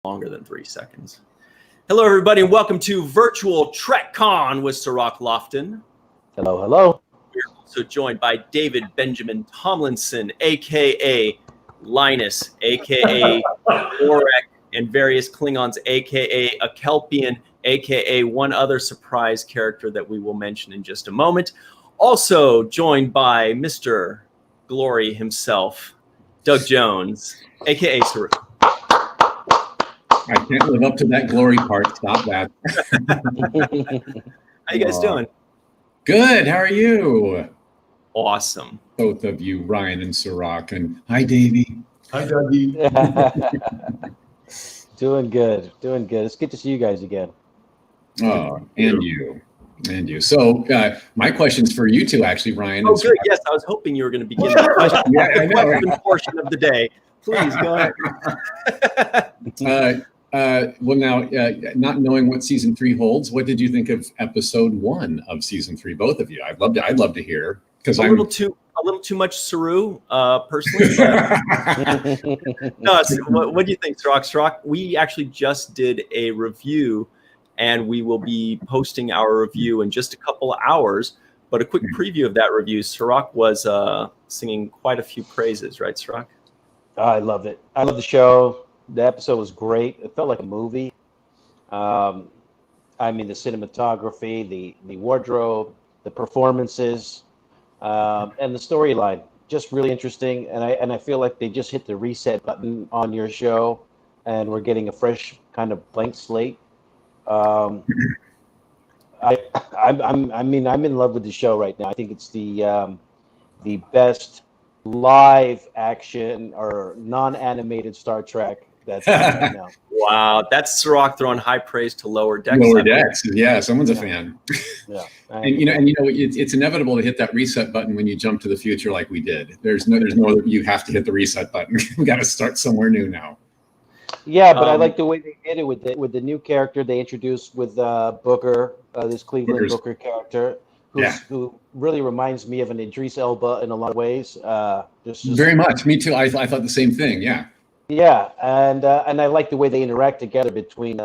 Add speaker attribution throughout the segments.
Speaker 1: longer than 3 seconds. Hello, everybody, and welcome to VirtualTrekCon with Cirroc Lofton.
Speaker 2: Hello, hello.
Speaker 1: We're also joined by David Benjamin Tomlinson, a.k.a. Linus, a.k.a. Cirroc, and various Klingons, a.k.a. a Kelpien, a.k.a. one other surprise character that we will mention in just a moment. Also joined by Mr. Glory himself, Doug Jones, a.k.a. Saru.
Speaker 3: I can't live up to that glory part. Stop that.
Speaker 1: How you guys doing?
Speaker 3: Good. How are you?
Speaker 1: Awesome.
Speaker 3: Both of you, Ryan and Cirroc. And hi, Davey.
Speaker 4: Hi, Dougie.
Speaker 2: Doing good. Doing good. It's good to see you guys again.
Speaker 3: Oh, and you. And you. So my question's for you two, actually, Ryan.
Speaker 1: Oh, good. Yes, I was hoping you were going to begin the question, question portion of the day. Please go ahead.
Speaker 3: Well, now, not knowing what season 3 holds, what did you think of episode 1 of season 3? Both of you. I'd love to hear, because
Speaker 1: a little too much Saru, personally. No, what do you think, Cirroc? We actually just did a review, and we will be posting our review in just a couple of hours. But a quick preview of that review, Cirroc was singing quite a few praises, right, Cirroc?
Speaker 2: I love it. I love the show. The episode was great. It felt like a movie. I mean, the cinematography, the wardrobe, the performances, and the storyline, just really interesting. And I feel like they just hit the reset button on your show, and we're getting a fresh kind of blank slate. I'm in love with the show right now. I think it's the best live action or non-animated Star Trek that's right now.
Speaker 1: Wow, that's Cirroc throwing high praise to Lower Decks.
Speaker 3: Lower Decks, yeah, someone's a fan.
Speaker 2: Yeah,
Speaker 3: and it's inevitable to hit that reset button when you jump to the future like we did. There's no you have to hit the reset button. We got to start somewhere new now.
Speaker 2: Yeah, but I like the way they did it with the new character they introduced with Booker, this Cleveland Booker character, who really reminds me of an Idris Elba in a lot of ways. Just
Speaker 3: very much. Me too. I thought the same thing. Yeah.
Speaker 2: Yeah, and I like the way they interact together between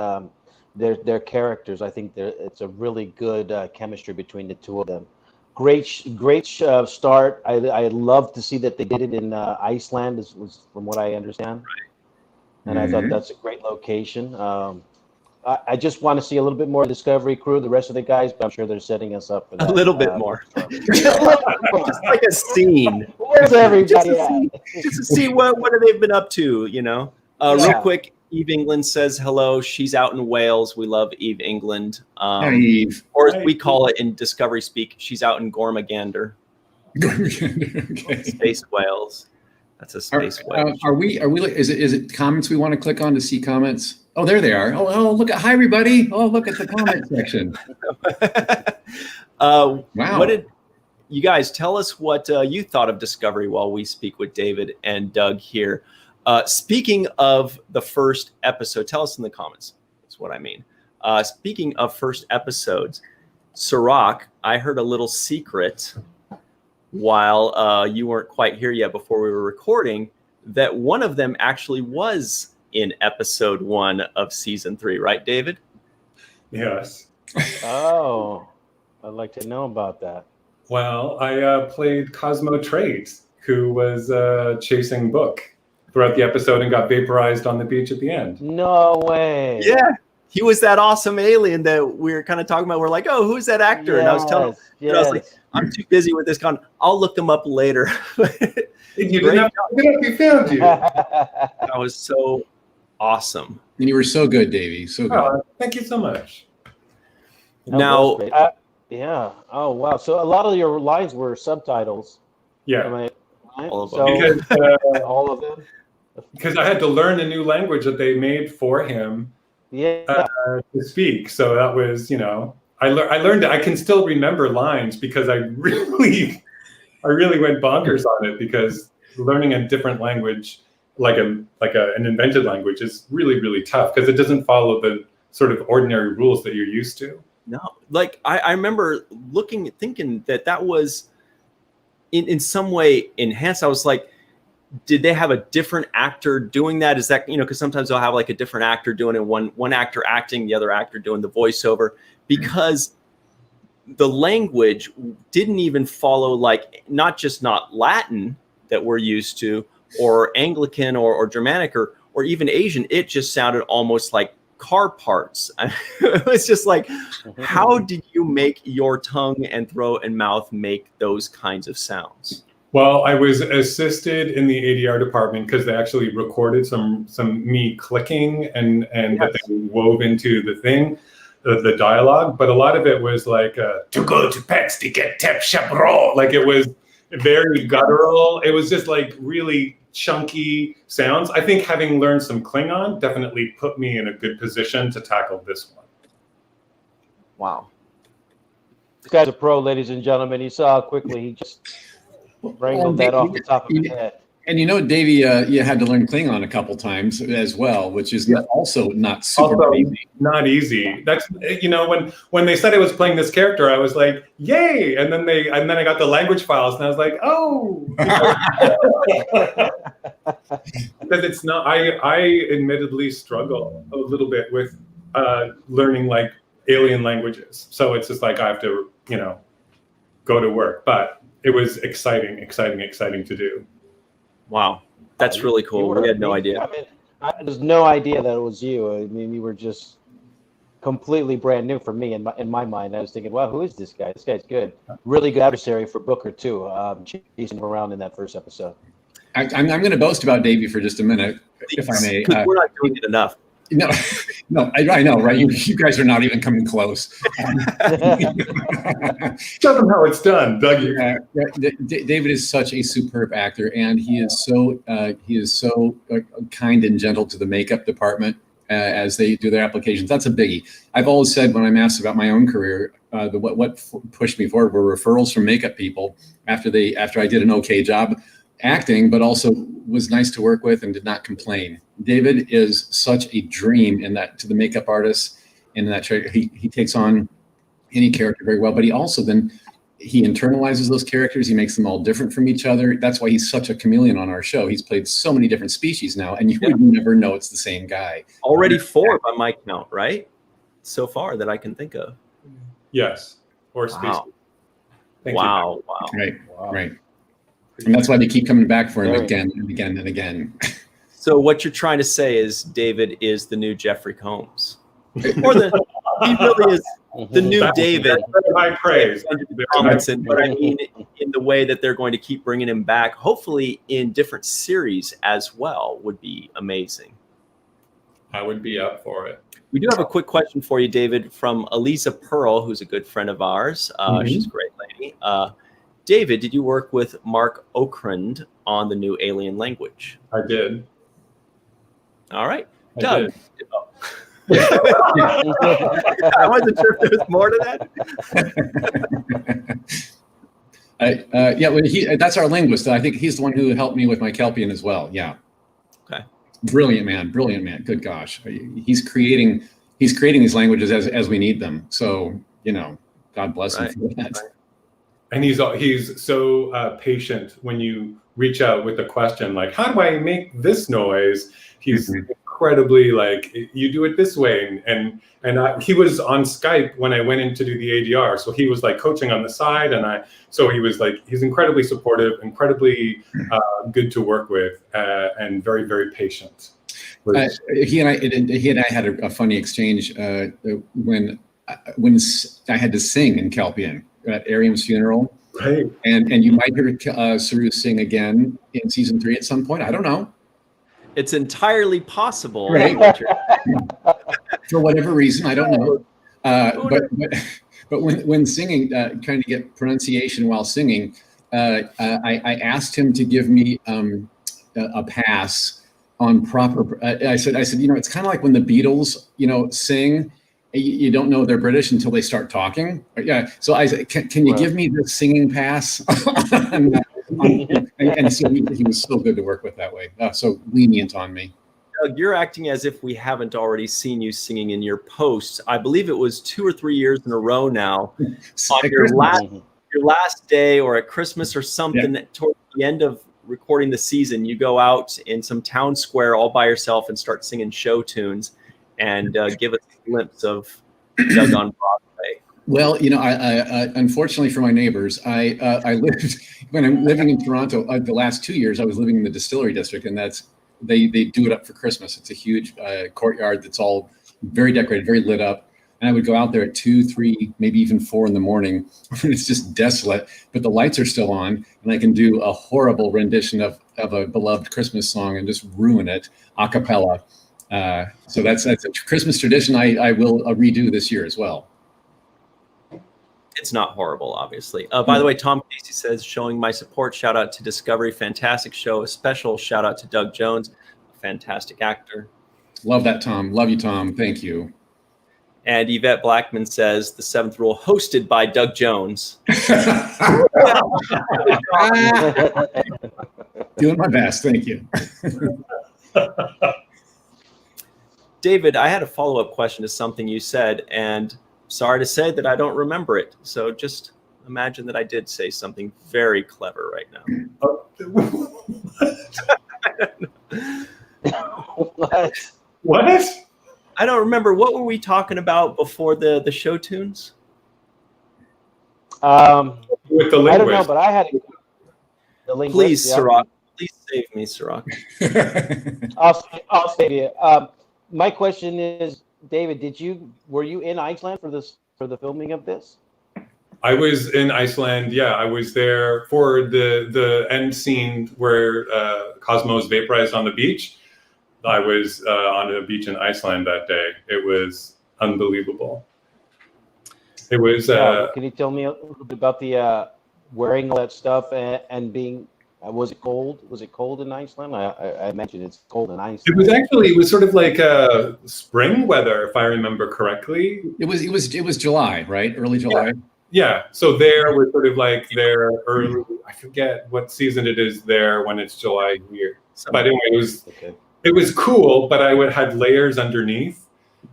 Speaker 2: their characters. I think it's a really good chemistry between the two of them. Great start. I love to see that they did it in Iceland, was from what I understand.
Speaker 1: Right.
Speaker 2: And I thought that's a great location. I just want to see a little bit more Discovery crew, the rest of the guys, but I'm sure they're setting us up for that.
Speaker 1: A little bit more. Just like a scene.
Speaker 2: Where's everybody
Speaker 1: just to see what they've been up to, you know. Real quick, Eve England says hello. She's out in Wales. We love Eve England.
Speaker 3: Hi, Eve.
Speaker 1: Or as we call it in Discovery speak, she's out in Gormagander.
Speaker 3: Okay.
Speaker 1: Space Wales. That's a space whale.
Speaker 3: Are we? Is it comments we want to click on to see comments? Oh, there they are. Oh, look at hi everybody. Oh, look at the comment section.
Speaker 1: Wow.
Speaker 3: What
Speaker 1: did you guys tell us what you thought of Discovery while we speak with David and Doug here? Speaking of the first episode, tell us in the comments. That's what I mean. Speaking of first episodes, Cirroc, I heard a little secret while you weren't quite here yet before we were recording, that one of them actually was in episode 1 of season 3, right, David?
Speaker 4: Yes.
Speaker 2: Oh, I'd like to know about that.
Speaker 4: Well, I played Cosmo Trades, who was chasing Book throughout the episode and got vaporized on the beach at the end.
Speaker 2: No way.
Speaker 1: Yeah. He was that awesome alien that we were kind of talking about. We're like, oh, who's that actor?
Speaker 2: Yes,
Speaker 1: and I was telling him, I was like, I'm too busy with this con. I'll look them up later.
Speaker 4: You didn't have to look it up. We found you.
Speaker 1: That was so awesome.
Speaker 3: And you were so good, Davey. So good.
Speaker 4: Oh, thank you so much.
Speaker 1: Now,
Speaker 2: yeah. Oh, wow. So a lot of your lines were subtitles.
Speaker 4: Yeah.
Speaker 2: Right?
Speaker 1: All of them.
Speaker 4: Because,
Speaker 2: all of them?
Speaker 4: Because I had to learn a new language that they made for him to speak. So that was, I learned it. I can still remember lines because I really went bonkers on it, because learning a different language, like an invented language, is really, really tough because it doesn't follow the sort of ordinary rules that you're used to.
Speaker 1: No, like I remember thinking that was in some way enhanced. I was like, did they have a different actor doing that? Is that, because sometimes they'll have like a different actor doing it, one actor acting, the other actor doing the voiceover, because the language didn't even follow, like, not Latin that we're used to, or Anglican or Germanic or even Asian. It just sounded almost like car parts. It was just like, how did you make your tongue and throat and mouth make those kinds of sounds?
Speaker 4: Well, I was assisted in the ADR department because they actually recorded some me clicking and that they wove into the thing, the dialogue. But a lot of it was like, to go to Pex to get Tep Chabro. Like, it was very guttural. It was just like really chunky sounds. I think having learned some Klingon definitely put me in a good position to tackle this one.
Speaker 1: Wow.
Speaker 2: This guy's a pro, ladies and gentlemen. You saw how quickly he just wrangled that off the top of his head.
Speaker 3: And Davey, you had to learn Klingon a couple times as well, which is also not super easy.
Speaker 4: Not easy. That's when they said I was playing this character, I was like, yay! And then I got the language files, and I was like, oh, because it's not. I admittedly struggle a little bit with learning like alien languages, so it's just like I have to go to work, but it was exciting to do.
Speaker 1: Wow, that's really cool. We had no idea.
Speaker 2: I mean, there's no idea that it was you. I mean, you were just completely brand new for me in my mind. I was thinking, wow, who is this guy? This guy's good. Really good adversary for Booker too. Chasing him around in that first episode.
Speaker 3: I'm going to boast about Davey for just a minute, if I may.
Speaker 1: Because we're not doing it enough.
Speaker 3: No, I know, right? You guys are not even coming close.
Speaker 4: Tell them how it's done, Doug.
Speaker 3: David is such a superb actor, and he is so kind and gentle to the makeup department as they do their applications. That's a biggie. I've always said when I'm asked about my own career, what pushed me forward were referrals from makeup people after I did an okay job acting, but also was nice to work with and did not complain. David is such a dream to the makeup artist in that he takes on any character very well, but he also he internalizes those characters. He makes them all different from each other. That's why he's such a chameleon on our show. He's played so many different species now, and you would never know it's the same guy.
Speaker 1: Already 4 by my count, right? So far that I can think of.
Speaker 4: Yes, 4 species.
Speaker 1: Wow.
Speaker 4: Thank you.
Speaker 3: Right. And that's why they keep coming back for him again and again and again.
Speaker 1: So what you're trying to say is David is the new Jeffrey Combs, or he really is the new David.
Speaker 4: High praise.
Speaker 1: Tomlinson, but I mean, in the way that they're going to keep bringing him back, hopefully in different series as well, would be amazing.
Speaker 4: I would be up for it.
Speaker 1: We do have a quick question for you, David, from Eliza Pearl, who's a good friend of ours. She's a great lady. David, did you work with Mark Okrand on the new alien language?
Speaker 4: I did.
Speaker 1: All right. Doug. I wasn't sure if there was more to
Speaker 3: that. That's our linguist. I think he's the one who helped me with my Kelpien as well. Yeah.
Speaker 1: Okay.
Speaker 3: Brilliant man. Good gosh. He's creating these languages as we need them. So, God bless him for that.
Speaker 4: Right. And he's so patient when you reach out with a question like, how do I make this noise? He's incredibly like, you do it this way. And he was on Skype when I went in to do the ADR. So he was like coaching on the side. So he was like, he's incredibly supportive, incredibly good to work with, and very, very patient.
Speaker 3: He and I had a funny exchange when I had to sing in Kelpien at Ariam's funeral.
Speaker 4: Right.
Speaker 3: And you might hear Saru sing again in season 3 at some point. I don't know.
Speaker 1: It's entirely possible.
Speaker 3: Right. For whatever reason, I don't know. But when singing, trying to get pronunciation while singing, I asked him to give me a pass on proper. I said, it's kind of like when the Beatles, sing. You don't know they're British until they start talking. Yeah. So I said, can you give me the singing pass? and so he was so good to work with that way. So lenient on me.
Speaker 1: Doug, you're acting as if we haven't already seen you singing in your posts. I believe it was 2 or 3 years in a row now. On your last day or at Christmas or something, towards the end of recording the season, you go out in some town square all by yourself and start singing show tunes and give us a glimpse of Doug on Broadway.
Speaker 3: Well, I unfortunately for my neighbors, I lived when I'm living in Toronto. The last 2 years, I was living in the Distillery District, and they do it up for Christmas. It's a huge courtyard that's all very decorated, very lit up. And I would go out there at 2, 3, maybe even 4 in the morning. It's just desolate, but the lights are still on, and I can do a horrible rendition of a beloved Christmas song and just ruin it a cappella. So that's a Christmas tradition I will redo this year as well.
Speaker 1: It's not horrible, obviously. By the way, Tom Casey says, showing my support. Shout out to Discovery. Fantastic show. A special shout out to Doug Jones, a fantastic actor.
Speaker 3: Love that, Tom. Love you, Tom. Thank you.
Speaker 1: And Yvette Blackman says, The Seventh Rule, hosted by Doug Jones.
Speaker 3: Doing my best. Thank you.
Speaker 1: David, I had a follow-up question to something you said, and sorry to say that I don't remember it. So just imagine that I did say something very clever right now.
Speaker 4: What?
Speaker 1: I don't remember. What were we talking about before the show tunes?
Speaker 4: With the linguist.
Speaker 2: I don't know, but I had the linguist.
Speaker 1: Please,
Speaker 2: yeah.
Speaker 1: Cirroc. Please save me, Cirroc.
Speaker 2: I'll save you. My question is, David, were you in Iceland for the filming of this?
Speaker 4: I was in Iceland. Yeah, I was there for the end scene where Cosmo is vaporized on the beach. I was on a beach in Iceland that day. It was unbelievable. It was.
Speaker 2: Can you tell me a little bit about the wearing all that stuff and being? Was it cold? Was it cold in Iceland? I imagine it's cold in Iceland.
Speaker 4: It was sort of like spring weather, if I remember correctly.
Speaker 3: It was July, right? Early July.
Speaker 4: Yeah. So we're sort of like there early. I forget what season it is there when it's July here. But anyway, it was cool, but I had layers underneath.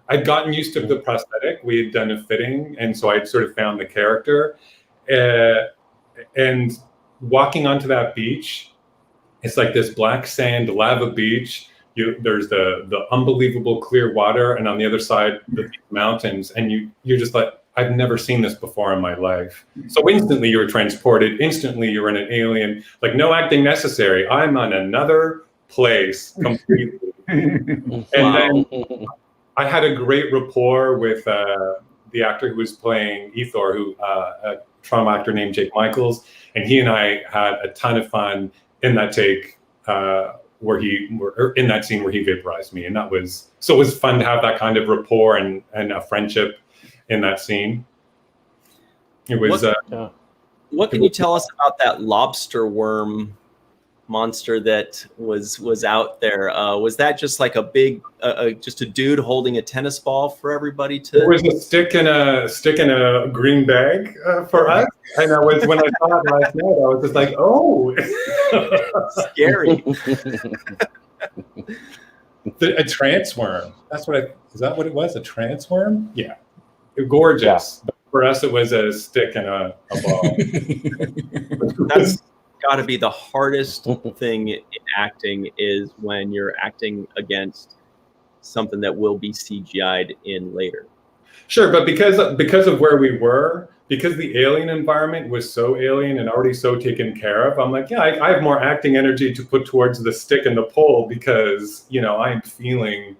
Speaker 4: I'd gotten used to the prosthetic. We had done a fitting, and so I'd sort of found the character. And walking onto that beach, it's like this black sand lava beach. There's the unbelievable clear water, and on the other side, the mountains. And you're just like, I've never seen this before in my life. So instantly you're transported. Instantly you're in an alien. Like, no acting necessary. I'm on another place completely. And then I had a great rapport with the actor who was playing Ethor, a trauma actor named Jake Michaels, and he and I had a ton of fun in that take in that scene where he vaporized me, and it was fun to have that kind of rapport and a friendship in that scene. It was.
Speaker 1: What can you tell us about that lobster worm monster that was out there? Was that just like a big, just a dude holding a tennis ball for everybody to?
Speaker 4: It was a stick in a green bag for us, and when I saw it last night, I was just like, oh,
Speaker 1: scary.
Speaker 4: A trance worm. Is that what it was? A trance worm? Yeah, gorgeous. Yeah. For us, it was a stick and a ball.
Speaker 1: That's got to be the hardest thing in acting, is when you're acting against something that will be CGI'd in later.
Speaker 4: Sure, but because of where we were, because the alien environment was so alien and already so taken care of, I'm like, yeah, I have more acting energy to put towards the stick and the pole, because I'm feeling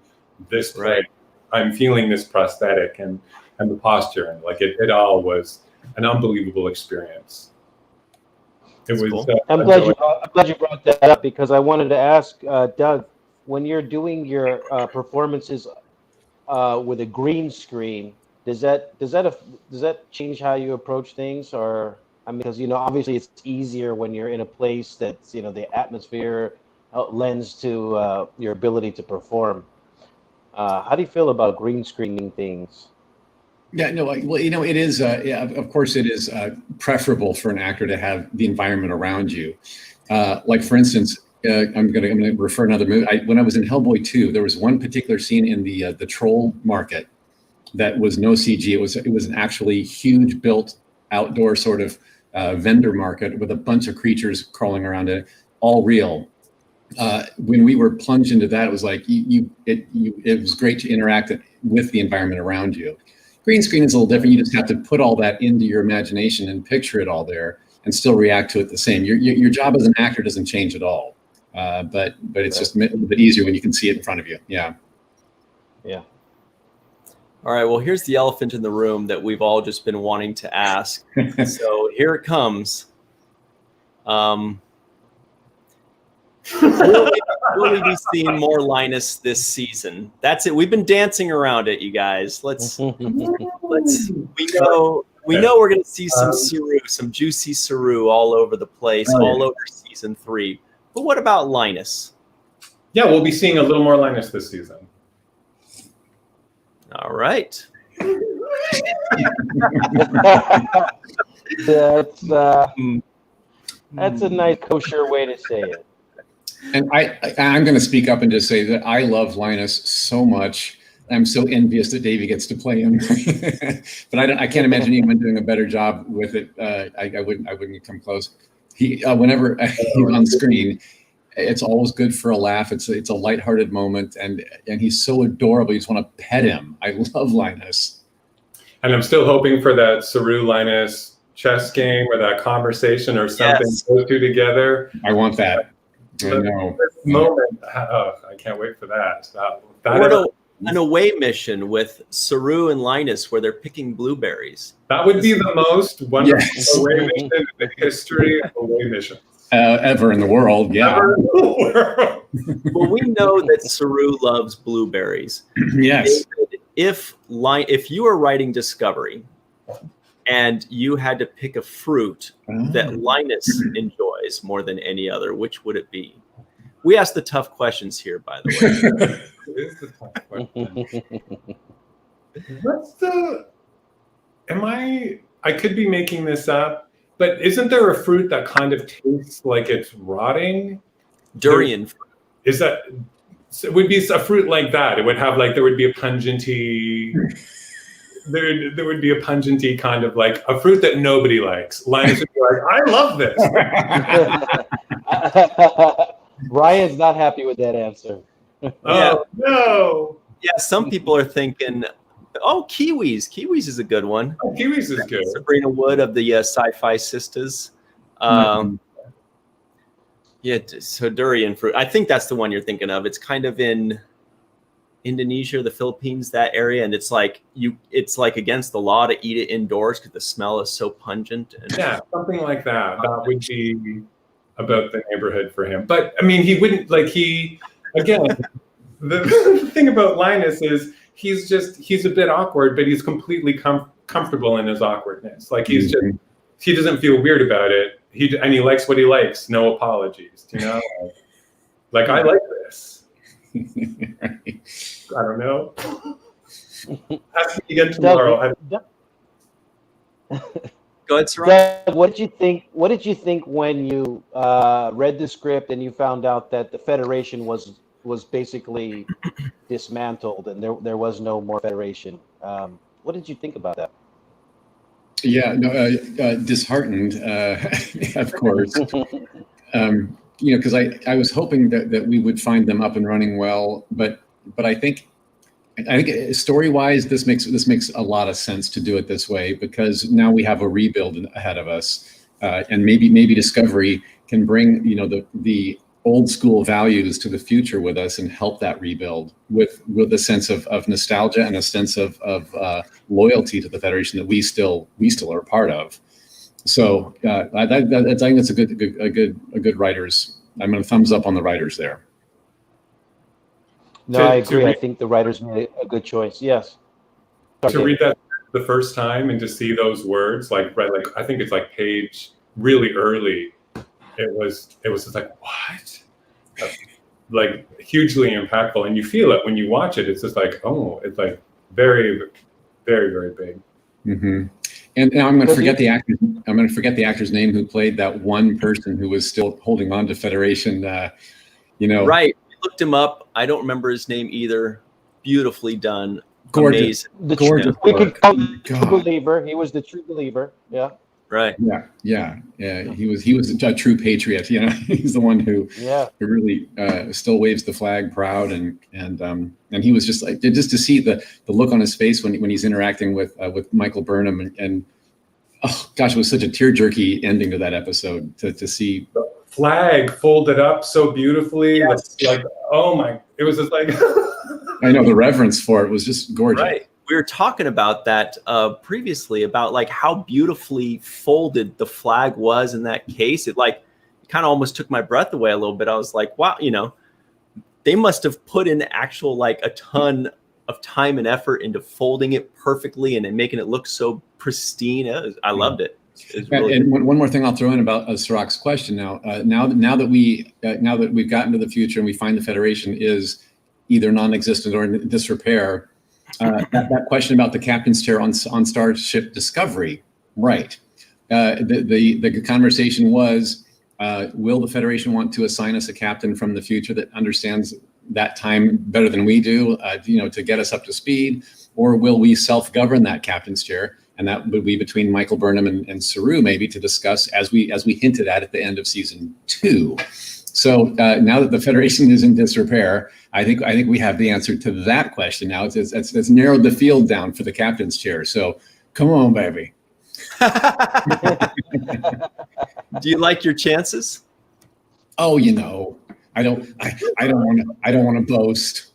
Speaker 4: this
Speaker 1: right.
Speaker 4: I'm feeling this prosthetic and the posture, and like it all was an unbelievable experience. It was.
Speaker 1: Cool.
Speaker 2: I'm glad you brought that up, because I wanted to ask Doug, when you're doing your performances with a green screen, does that change how you approach things? Or because obviously it's easier when you're in a place that's the atmosphere lends to your ability to perform. How do you feel about green screening things?
Speaker 3: Yeah, no, well, it is, of course, it is preferable for an actor to have the environment around you. Like, for instance, I'm going to refer another movie. When I was in Hellboy 2, there was one particular scene in the troll market that was no CG. It was an actually huge built outdoor sort of vendor market with a bunch of creatures crawling around it. all real. When we were plunged into that, it was like it was great to interact with the environment around you. Green screen is a little different. You just have to put all that into your imagination and picture it all there, and still react to it the same. Your job as an actor doesn't change at all, but it's just a little bit easier when you can see it in front of you. Yeah.
Speaker 2: Yeah.
Speaker 1: All right. Well, here's the elephant in the room that we've all just been wanting to ask. So here it comes. Will we be seeing more Linus this season? That's it. We've been dancing around it, you guys. Let's. We know we're going to see some Saru, some juicy Saru all over the place, all over season 3. But what about Linus?
Speaker 4: Yeah, we'll be seeing a little more Linus this season.
Speaker 1: All right.
Speaker 2: That's a nice kosher way to say it.
Speaker 3: And I'm going to speak up and just say that I love Linus so much. I'm so envious that Davey gets to play him. But I can't imagine anyone doing a better job with it. I wouldn't come close. Whenever he's on screen, it's always good for a laugh. It's a lighthearted moment, and he's so adorable. You just want to pet him. I love Linus.
Speaker 4: And I'm still hoping for that Saru Linus chess game or that conversation or something.
Speaker 1: Yes.
Speaker 4: Those two together.
Speaker 3: I want that. I know.
Speaker 4: This moment, I can't wait for that.
Speaker 1: An away mission with Saru and Linus where they're picking blueberries.
Speaker 4: That would be the most wonderful
Speaker 3: Yes.
Speaker 4: away mission in the history of away missions.
Speaker 3: Ever in the world, yeah.
Speaker 4: Ever in the world.
Speaker 1: Well, we know that Saru loves blueberries.
Speaker 3: Yes.
Speaker 1: David, if you were writing Discovery and you had to pick a fruit that Linus enjoys more than any other, which would it be? We ask the tough questions here, by the way.
Speaker 4: It is the tough question. What's the? I could be making this up, but isn't there a fruit that kind of tastes like it's rotting?
Speaker 1: Durian fruit.
Speaker 4: Is that? It would be a fruit like that. It would have there would be a pungenty. There would be a pungenty kind of like a fruit that nobody likes. Linus would be like, I love this.
Speaker 2: Ryan's not happy with that answer.
Speaker 4: Oh, no.
Speaker 1: Yeah, some people are thinking, kiwis. Kiwis is a good one.
Speaker 4: Oh, kiwis is good.
Speaker 1: Sabrina Wood of the Sci-Fi Sisters. Yeah, so durian fruit. I think that's the one you're thinking of. It's kind of in Indonesia, the Philippines, that area, and it's like against the law to eat it indoors because the smell is so pungent.
Speaker 4: Yeah, something like that. That would be about the neighborhood for him. But I mean, he wouldn't again. The thing about Linus is he's a bit awkward, but he's completely comfortable in his awkwardness. Like he doesn't feel weird about it. And he likes what he likes. No apologies. I like this.
Speaker 3: Right.
Speaker 4: I don't know. Ask me again tomorrow.
Speaker 1: Go ahead, Cirroc.
Speaker 2: Doug, what did you think when you read the script and you found out that the Federation was basically dismantled and there was no more Federation? What did you think about that?
Speaker 3: Yeah, no, disheartened, of course. Because I was hoping that we would find them up and running well, but I think story-wise, this makes a lot of sense to do it this way, because now we have a rebuild ahead of us, and maybe Discovery can bring the old school values to the future with us and help that rebuild with a sense of nostalgia and a sense of loyalty to the Federation that we still are a part of. So I think that's a good writers. I'm going to thumbs up on the writers there.
Speaker 2: No, I agree. I think the writers made a good choice. Yes.
Speaker 4: To read that the first time and to see those words, I think it's page really early. It was just like, what? Hugely impactful, and you feel it when you watch it. It's just it's very, very, very big.
Speaker 3: Mm-hmm. And now I'm going to forget the actor. I'm going to forget the actor's name who played that one person who was still holding on to Federation.
Speaker 1: Right. I looked him up. I don't remember his name either. Beautifully done.
Speaker 3: Gorgeous.
Speaker 1: Amazing.
Speaker 2: We could call him the true believer. He was the true believer. Yeah.
Speaker 1: Right.
Speaker 3: Yeah. He was a true patriot. You know, he's the one who really still waves the flag proud, and he was just like, just to see the look on his face when he's interacting with Michael Burnham, and oh gosh, it was such a tear-jerky ending to that episode to see
Speaker 4: the flag folded up so beautifully.
Speaker 1: Yes.
Speaker 4: Like, oh my, it was just like
Speaker 3: I know, the reverence for it was just gorgeous.
Speaker 1: Right. We were talking about that previously, about like how beautifully folded the flag was in that case. It like kind of almost took my breath away a little bit. I was like, wow, you know, they must have put in actual like a ton of time and effort into folding it perfectly and making it look so pristine. I loved it. Really
Speaker 3: and one more thing I'll throw in about Cirroc's question now. Now that we've gotten to the future and we find the Federation is either non-existent or in disrepair. That question about the captain's chair on Starship Discovery, right? The conversation was, will the Federation want to assign us a captain from the future that understands that time better than we do, to get us up to speed, or will we self-govern that captain's chair? And that would be between Michael Burnham and Saru, maybe, to discuss, as we hinted at the end of season 2. So now that the Federation is in disrepair, I think we have the answer to that question now. It's narrowed the field down for the captain's chair. So come on, baby.
Speaker 1: Do you like your chances?
Speaker 3: Oh, I don't want to boast.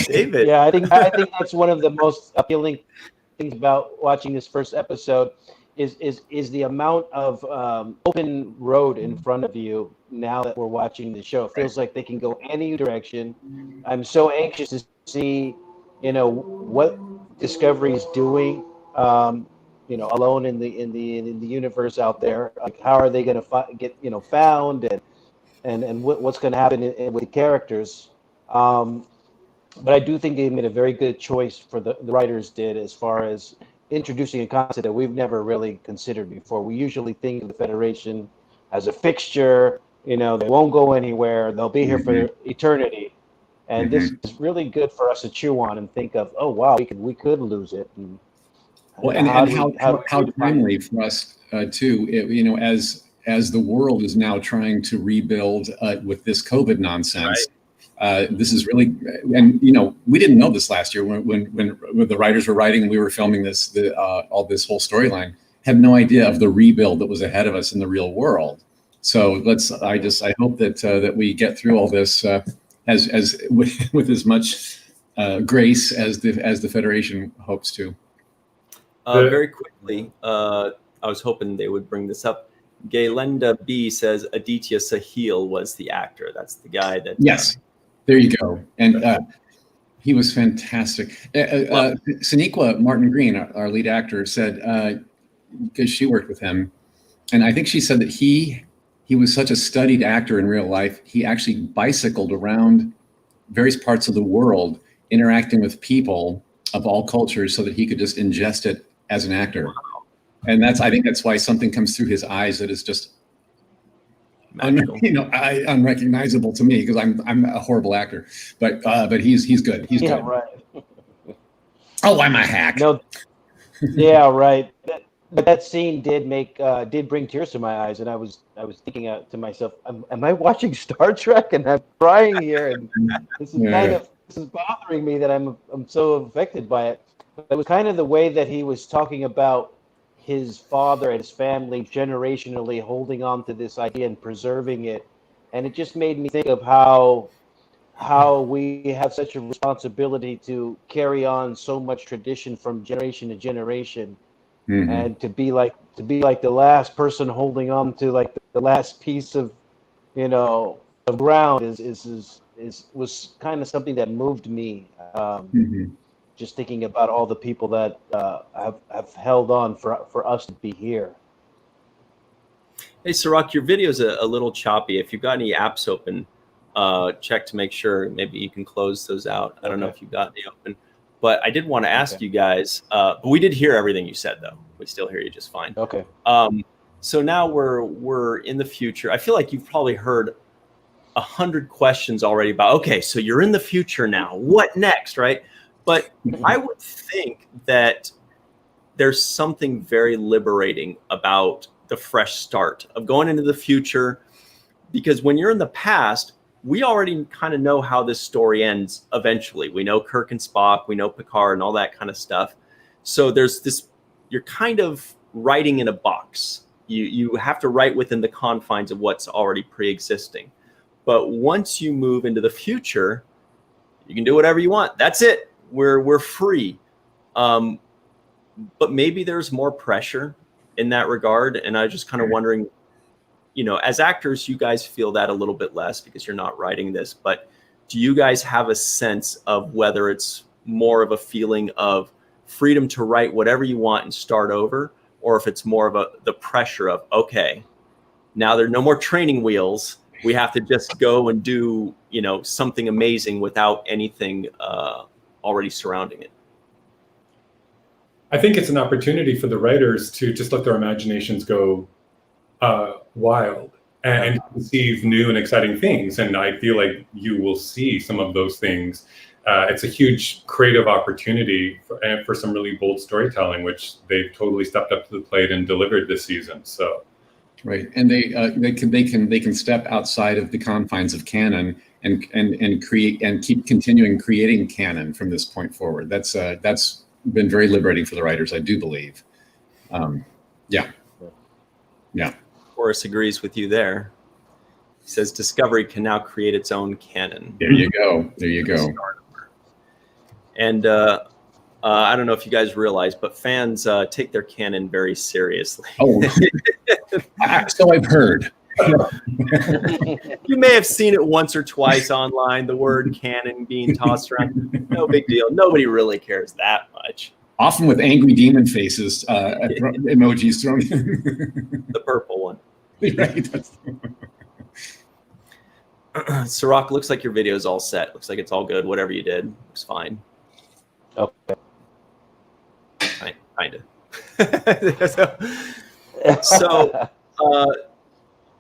Speaker 1: David.
Speaker 2: Yeah, I think that's one of the most appealing things about watching this first episode is the amount of open road in front of you now that we're watching the show. It feels like they can go any direction. I'm so anxious to see, what Discovery's doing, alone in the universe out there. Like, how are they going to get found, and what's going to happen with the characters. But I do think they made a very good choice for the writers did, as far as introducing a concept that we've never really considered before. We usually think of the Federation as a fixture, they won't go anywhere, they'll be here for eternity. And this is really good for us to chew on and think of, oh wow, we could lose it. And
Speaker 3: how timely for us too, as the world is now trying to rebuild with this COVID nonsense. Right. This is really, and we didn't know this last year when the writers were writing and we were filming all this whole storyline. Had no idea of the rebuild that was ahead of us in the real world. So I hope that we get through all this as with as much grace as the Federation hopes to.
Speaker 1: Very quickly, I was hoping they would bring this up. Gaylenda B says Aditya Sahil was the actor. That's the guy that.
Speaker 3: Yes. There you go. And he was fantastic. Sonequa Martin Green, our lead actor, said, because she worked with him, and I think she said that he was such a studied actor in real life, he actually bicycled around various parts of the world, interacting with people of all cultures so that he could just ingest it as an actor. And I think that's why something comes through his eyes that is just unrecognizable to me, because I'm a horrible actor, but he's good. He's good.
Speaker 2: Right.
Speaker 3: Oh, I'm a hack.
Speaker 2: No. Yeah, right. But that scene did bring tears to my eyes, and I was thinking to myself, am I watching Star Trek and I'm crying here, and this is bothering me that I'm so affected by it. But it was kind of the way that he was talking about his father and his family generationally holding on to this idea and preserving it. And it just made me think of how we have such a responsibility to carry on so much tradition from generation to generation. Mm-hmm. And to be like the last person holding on to like the last piece of of ground was kind of something that moved me. Just thinking about all the people that have held on for us to be here.
Speaker 1: Hey, Cirroc, your video's a little choppy. If you've got any apps open, check to make sure. Maybe you can close those out. I don't know if you've got any open. But I did want to ask you guys, but we did hear everything you said, though. We still hear you just fine.
Speaker 2: Okay.
Speaker 1: So now we're in the future. I feel like you've probably heard 100 questions already about, okay, so you're in the future now. What next, right? But I would think that there's something very liberating about the fresh start of going into the future, because when you're in the past, we already kind of know how this story ends eventually. We know Kirk and Spock, we know Picard and all that kind of stuff. So there's this, you're kind of writing in a box. You have to write within the confines of what's already pre-existing. But once you move into the future, you can do whatever you want. That's it. We're free. But maybe there's more pressure in that regard. And I was just kind of wondering, you know, as actors, you guys feel that a little bit less because you're not writing this. But do you guys have a sense of whether it's more of a feeling of freedom to write whatever you want and start over, or if it's more of the pressure of, okay, now there are no more training wheels. We have to just go and do, you know, something amazing without anything already surrounding it?
Speaker 4: I think it's an opportunity for the writers to just let their imaginations go wild and conceive new and exciting things. And I feel like you will see some of those things. It's a huge creative opportunity for some really bold storytelling, which they've totally stepped up to the plate and delivered this season. So,
Speaker 3: right, and they can step outside of the confines of canon and create and keep continuing creating canon from this point forward. That's been very liberating for the writers, I do believe. Yeah.
Speaker 1: Horace agrees with you there. He says Discovery can now create its own canon.
Speaker 3: There you go.
Speaker 1: And I don't know if you guys realize, but fans take their canon very seriously.
Speaker 3: Oh, so I've heard.
Speaker 1: You may have seen it once or twice online, the word canon being tossed around. No big deal. Nobody really cares that much.
Speaker 3: Often with angry demon faces, emojis thrown in.
Speaker 1: The purple one.
Speaker 3: Right.
Speaker 1: Cirroc, looks like your video is all set. Looks like it's all good. Whatever you did, looks fine.
Speaker 2: Okay.
Speaker 1: Kind of.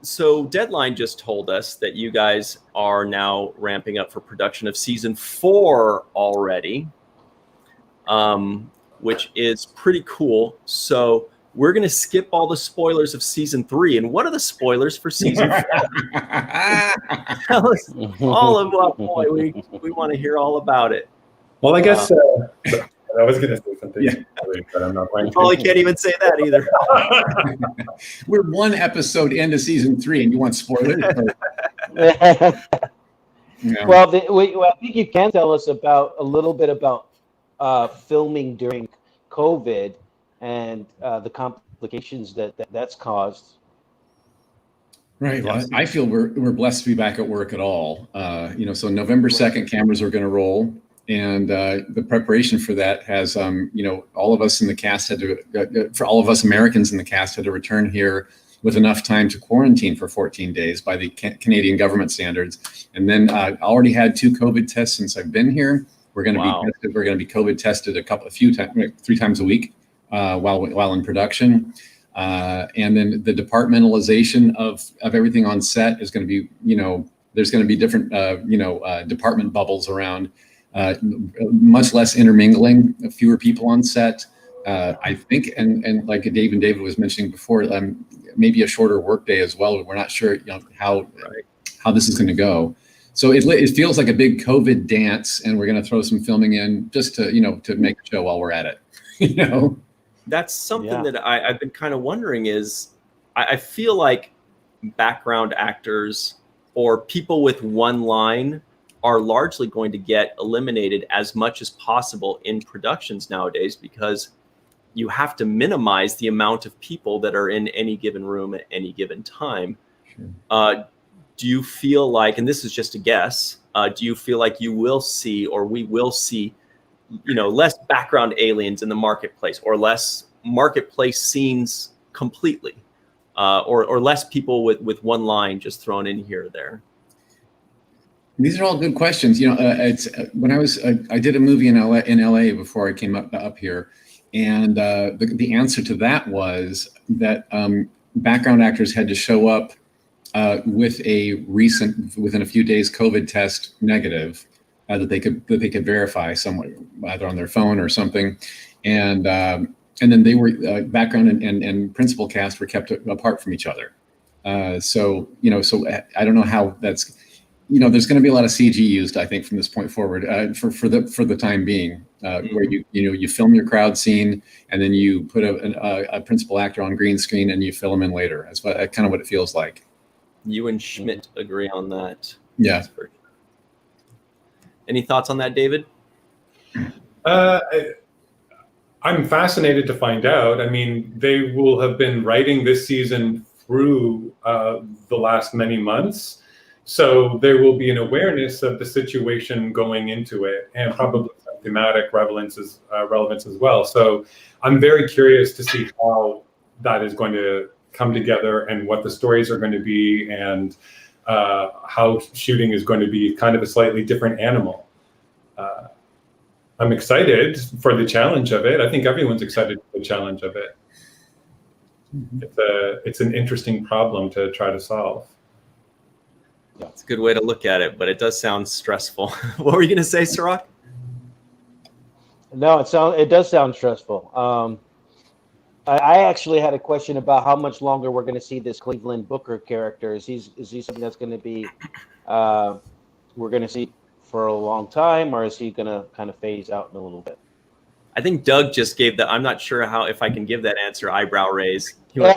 Speaker 1: So Deadline just told us that you guys are now ramping up for production of season 4 already, which is pretty cool. So we're going to skip all the spoilers of season 3. And what are the spoilers for season 4? Tell us all about, boy, we want to hear all about it.
Speaker 4: Well, I guess I was going to say something, but I'm not going to.
Speaker 1: Probably can't even say that either.
Speaker 3: We're one episode into season 3, and you want spoilers?
Speaker 2: No. Well, I think you can tell us a little bit about filming during COVID and the complications that's caused.
Speaker 3: Right. Well, I feel we're blessed to be back at work at all. So November 2nd, cameras are going to roll. And the preparation for that has, all of us in the cast for all of us Americans in the cast had to return here with enough time to quarantine for 14 days by the Canadian government standards. And then I already had 2 COVID tests since I've been here. We're going to be tested. We're going to be COVID tested 3 times a week while in production. And then the departmentalization of everything on set is going to be, there's going to be different, department bubbles around. Much less intermingling, fewer people on set. I think, and like David was mentioning before, maybe a shorter workday as well. We're not sure, how this is going to go. So it feels like a big COVID dance, and we're going to throw some filming in just to to make a show while we're at it.
Speaker 1: That's something that I've been kind of wondering is I feel like background actors or people with one line are largely going to get eliminated as much as possible in productions nowadays, because you have to minimize the amount of people that are in any given room at any given time. Sure. Do you feel like, and this is just a guess, do you feel like you will see, or we will see, less background aliens in the marketplace, or less marketplace scenes completely, or less people with one line just thrown in here or there?
Speaker 3: These are all good questions. It's when I did a movie in LA before I came up here, and the answer to that was that background actors had to show up within a few days COVID test negative, that they could verify somewhere, either on their phone or something, and then they were background and principal cast were kept apart from each other. So I don't know how that's. There's going to be a lot of CG used, I think, from this point forward for the time being, where you film your crowd scene and then you put a principal actor on green screen and you fill them in later. That's kind of what it feels like.
Speaker 1: You and Schmidt agree on that.
Speaker 3: Yeah.
Speaker 1: Any thoughts on that, David?
Speaker 4: I'm fascinated to find out. I mean, they will have been writing this season through the last many months. So there will be an awareness of the situation going into it, and probably some thematic relevance as well. So I'm very curious to see how that is going to come together and what the stories are going to be, and how shooting is going to be kind of a slightly different animal. I'm excited for the challenge of it. I think everyone's excited for the challenge of it. It's an interesting problem to try to solve.
Speaker 1: It's a good way to look at it, but it does sound stressful. What were you going to say, Cirroc?
Speaker 2: No, it does sound stressful. I actually had a question about how much longer we're going to see this Cleveland Booker character. Is he something that's going to be we're going to see for a long time, or is he going to kind of phase out in a little bit?
Speaker 1: I think Doug just gave that. I'm not sure if I can give that answer. Eyebrow raise.
Speaker 3: No,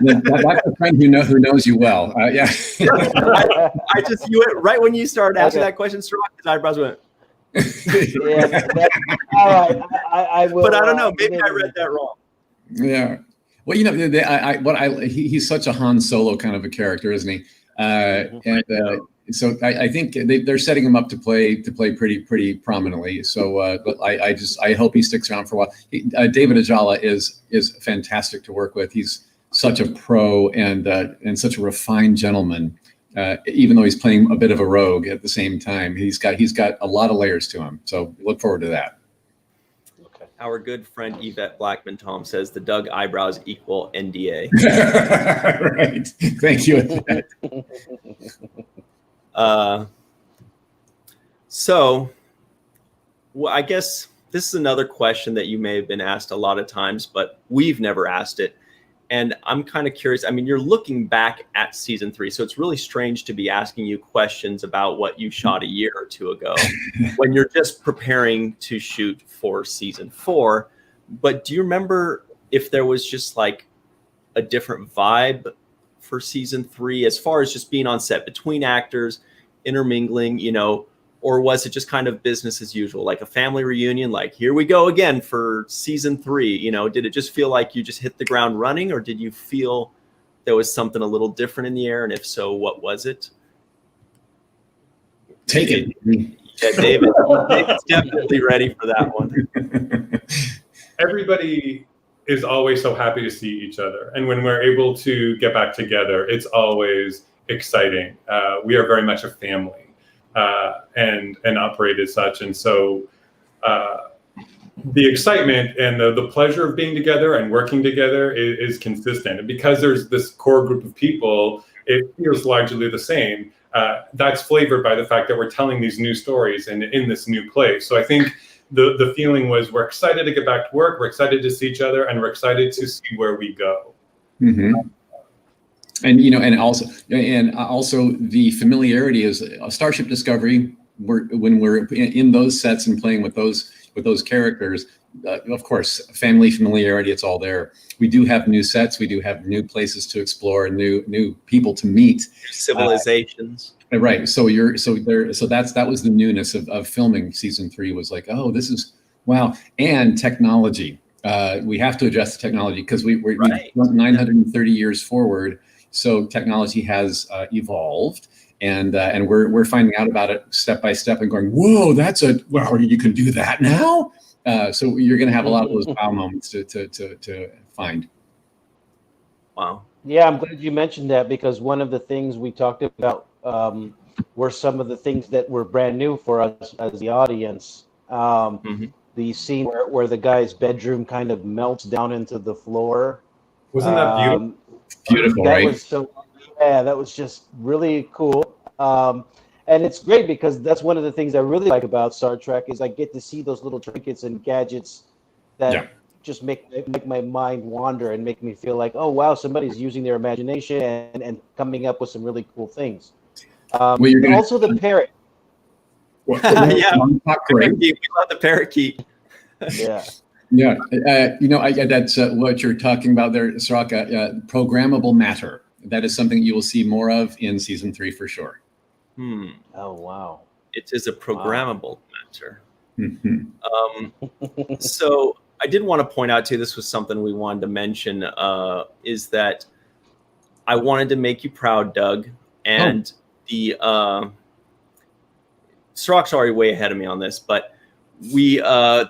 Speaker 3: that's a friend who knows you well. Yeah.
Speaker 1: I just you went right when you started asking that question, Cirroc, his eyebrows went.
Speaker 2: All right, I will.
Speaker 1: But I don't know. Maybe I read that wrong.
Speaker 3: Yeah. Well, he's such a Han Solo kind of a character, isn't he? So I think they're setting him up to play pretty prominently. So I hope he sticks around for a while. David Ajala is fantastic to work with. He's such a pro and such a refined gentleman. Even though he's playing a bit of a rogue at the same time, he's got a lot of layers to him. So look forward to that.
Speaker 1: Okay. Our good friend Yvette Blackman Tom says the Doug eyebrows equal NDA.
Speaker 3: Right. Thank you.
Speaker 1: So I guess this is another question that you may have been asked a lot of times, but we've never asked it. And I'm kind of curious. I mean, you're looking back at season 3, so it's really strange to be asking you questions about what you shot a year or two ago when you're just preparing to shoot for season 4. But do you remember if there was just like a different vibe for season 3 as far as just being on set between actors, intermingling, or was it just kind of business as usual, like a family reunion, like here we go again for season 3? Did it just feel like you just hit the ground running, or did you feel there was something a little different in the air? And if so, what was it?
Speaker 3: Take it.
Speaker 1: Yeah, David's definitely ready for that one.
Speaker 4: Everybody is always so happy to see each other. And when we're able to get back together, it's always exciting. We are very much a family and operate as such. And so the excitement and the pleasure of being together and working together is consistent. And because there's this core group of people, it feels largely the same. That's flavored by the fact that we're telling these new stories and in this new place. So I think the feeling was we're excited to get back to work, we're excited to see each other, and we're excited to see where we go.
Speaker 3: Mm-hmm. And also the familiarity is a Starship Discovery. When we're in those sets and playing with those characters, of course, family familiarity, it's all there. We do have new sets, we do have new places to explore, new people to meet,
Speaker 1: civilizations.
Speaker 3: Right. So that was the newness of filming season 3, was like, oh, this is wow. And technology. We have to address the technology because we're 930 years forward. So technology has evolved, and we're finding out about it step by step and going, whoa, you can do that now. So you're going to have a lot of those wow moments to find.
Speaker 1: Wow.
Speaker 2: Yeah, I'm glad you mentioned that, because one of the things we talked about were some of the things that were brand new for us as the audience. The scene where the guy's bedroom kind of melts down into the floor.
Speaker 4: Wasn't that beautiful?
Speaker 3: Beautiful,
Speaker 2: that
Speaker 3: right?
Speaker 2: Was that was just really cool. And it's great because that's one of the things I really like about Star Trek is I get to see those little trinkets and gadgets that just make my mind wander and make me feel like, oh wow, somebody's using their imagination and coming up with some really cool things. Also the parrot.
Speaker 1: Yeah, we love the parakeet.
Speaker 2: Yeah.
Speaker 3: Yeah, that's what you're talking about there, Cirroc. Programmable matter. That is something you will see more of in season 3 for sure.
Speaker 2: Oh wow!
Speaker 1: It is a programmable matter.
Speaker 3: Mm-hmm.
Speaker 1: So I did want to point out too. This was something we wanted to mention. Is that I wanted to make you proud, Doug, and the Cirroc's already way ahead of me on this, but we're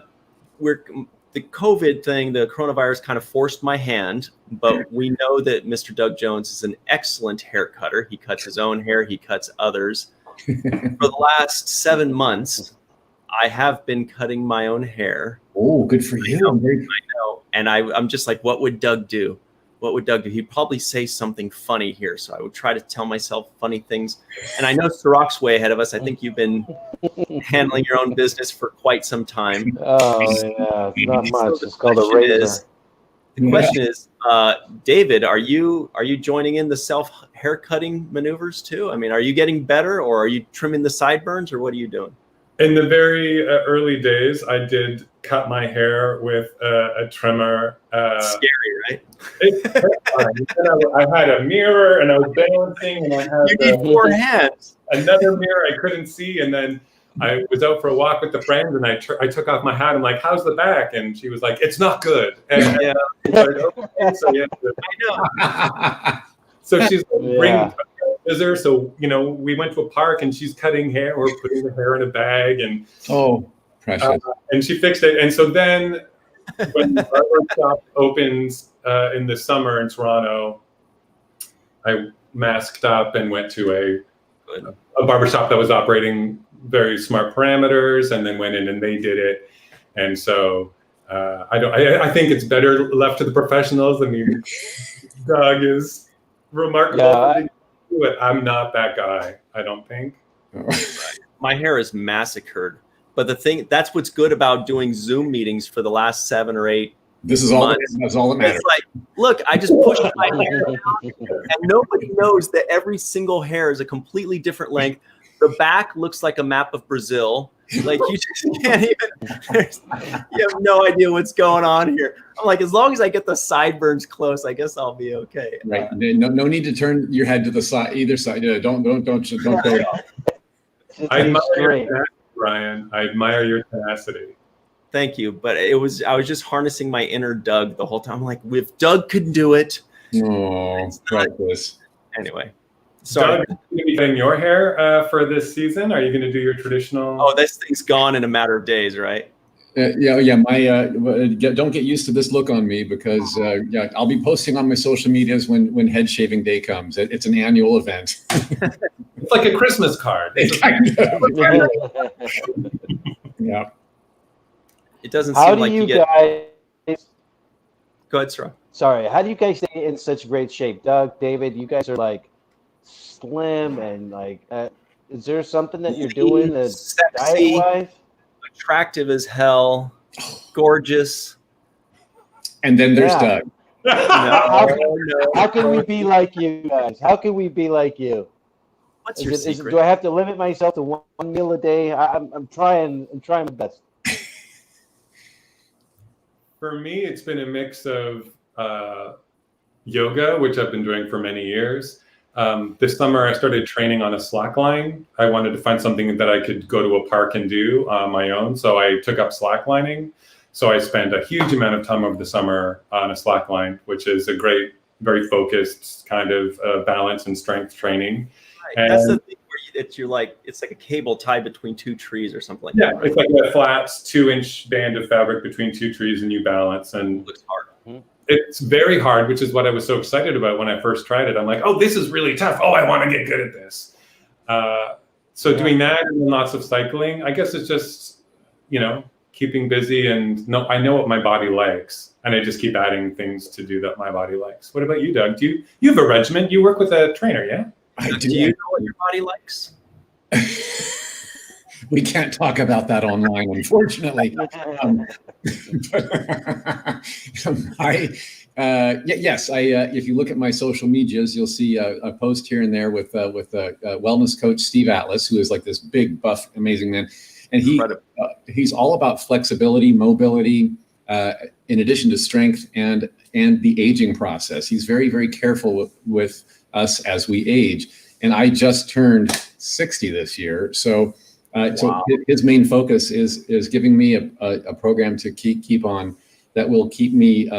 Speaker 1: the COVID thing, the coronavirus kind of forced my hand, but we know that Mr. Doug Jones is an excellent hair cutter. He cuts his own hair. He cuts others. For the last 7 months, I have been cutting my own hair.
Speaker 3: Oh, good for you.
Speaker 1: I know. And I'm just like, what would Doug do? What would Doug do? He'd probably say something funny here. So I would try to tell myself funny things. And I know Cirroc's way ahead of us. I think you've been handling your own business for quite some time.
Speaker 2: Oh, yeah. It's not much. It's called a razor.
Speaker 1: The question is, David, are you joining in the self haircutting maneuvers too? I mean, are you getting better, or are you trimming the sideburns, or what are you doing?
Speaker 4: In the very early days, I did cut my hair with a trimmer.
Speaker 1: Scary, right?
Speaker 4: I had a mirror and I was balancing, and I had
Speaker 1: you need 4 hands.
Speaker 4: Another mirror I couldn't see, and then I was out for a walk with a friend, and I took off my hat. I'm like, "How's the back?" And she was like, "It's not good." And
Speaker 1: yeah.
Speaker 4: I know. So she's bringing scissors. So we went to a park, and she's cutting hair. We're putting the hair in a bag, and
Speaker 3: precious.
Speaker 4: And she fixed it. And so then, when the barber shop opens in the summer in Toronto, I masked up and went to a barbershop that was operating very smart parameters, and then went in and they did it. And so I think it's better left to the professionals. I mean, Doug is remarkable.
Speaker 2: Yeah,
Speaker 4: I'm not that guy, I don't think.
Speaker 1: My hair is massacred. But that's what's good about doing Zoom meetings for the last 7 or 8
Speaker 3: This is all. That's all that matters.
Speaker 1: It's like, look, I just pushed my hair down, and nobody knows that every single hair is a completely different length. The back looks like a map of Brazil. Like, you just can't even. You have no idea what's going on here. I'm like, as long as I get the sideburns close, I guess I'll be okay.
Speaker 3: Right. No need to turn your head to the side, either side. Don't go.
Speaker 4: I admire your tenacity, Ryan. I admire your tenacity.
Speaker 1: Thank you, but I was just harnessing my inner Doug the whole time. I'm like, if Doug could do it.
Speaker 3: Oh, right. This.
Speaker 1: Anyway, sorry.
Speaker 4: Doug, are you going to be cutting your hair for this season? Are you going to do your traditional?
Speaker 1: Oh, this thing's gone in a matter of days, right?
Speaker 3: Yeah. My don't get used to this look on me, because I'll be posting on my social medias when head shaving day comes. It's an annual event.
Speaker 4: It's like a Christmas card.
Speaker 3: Yeah.
Speaker 1: It doesn't seem like you
Speaker 2: guys?
Speaker 1: Go ahead, Saru.
Speaker 2: Sorry. How do you guys stay in such great shape, Doug, David? You guys are like slim and like. Is there something that you're doing that's diet-wise?
Speaker 1: Attractive as hell, gorgeous,
Speaker 3: and then there's Doug.
Speaker 2: How can we be like you guys? How can we be like you?
Speaker 1: What's your secret?
Speaker 2: Do I have to limit myself to one meal a day? I'm trying my best.
Speaker 4: For me, it's been a mix of yoga, which I've been doing for many years. This summer, I started training on a slackline. I wanted to find something that I could go to a park and do on my own. So I took up slacklining. So I spent a huge amount of time over the summer on a slackline, which is a great, very focused kind of balance and strength training.
Speaker 1: Right.
Speaker 4: And
Speaker 1: that's the thing where you're like, it's like a cable tied between 2 trees or something like that.
Speaker 4: Yeah, it's like a flat 2-inch band of fabric between 2 trees, and you balance. And
Speaker 1: it looks hard.
Speaker 4: It's very hard, which is what I was so excited about when I first tried it. I'm like, oh, this is really tough. Oh, I want to get good at this. So doing that and lots of cycling, I guess it's just, keeping busy, and I know what my body likes, and I just keep adding things to do that my body likes. What about you, Doug? You have a regimen? You work with a trainer, yeah?
Speaker 1: Do you know what your body likes?
Speaker 3: We can't talk about that online, unfortunately. Yes, if you look at my social medias, you'll see a post here and there with wellness coach Steve Atlas, who is like this big, buff, amazing man, and he's all about flexibility, mobility, in addition to strength and the aging process. He's very, very careful with us as we age, and I just turned 60 this year, so.
Speaker 1: Wow.
Speaker 3: So his main focus is giving me a program to keep on that will keep me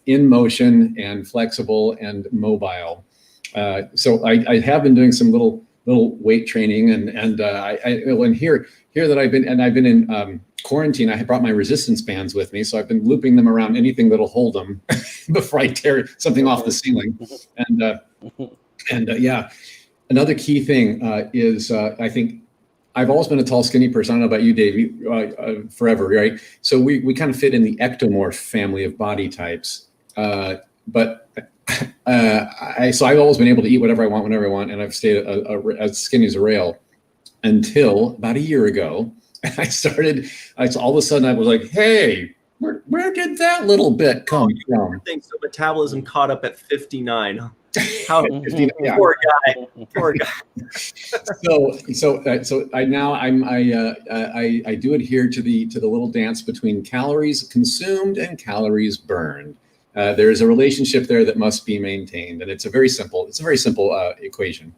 Speaker 3: in motion and flexible and mobile. So I have been doing some little weight training and here that I've been in quarantine, I brought my resistance bands with me, so I've been looping them around anything that'll hold them before I tear something off the ceiling. And yeah, another key thing is I think. I've always been a tall, skinny person. I don't know about you, Dave, forever, right? So we kind of fit in the ectomorph family of body types. But I've always been able to eat whatever I want, whenever I want, and I've stayed as skinny as a rail until about a year ago. All of a sudden I was like, hey, where did that little bit come from?
Speaker 1: So metabolism caught up at 59. How
Speaker 3: Yeah.
Speaker 1: Poor guy.
Speaker 3: So I do adhere to the little dance between calories consumed and calories burned. There's a relationship there that must be maintained, and it's a very simple equation.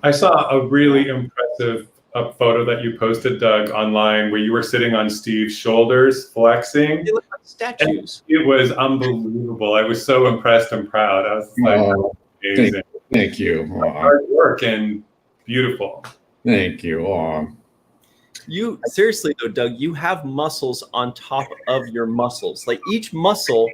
Speaker 4: I saw a really impressive photo that you posted, Doug, online where you were sitting on Steve's shoulders flexing.
Speaker 1: They look like statues.
Speaker 4: And it was unbelievable. I was so impressed and proud. I was like, amazing.
Speaker 3: Thank you.
Speaker 4: Hard work and beautiful.
Speaker 3: Thank you.
Speaker 1: You seriously though, Doug, you have muscles on top of your muscles. Like each muscle,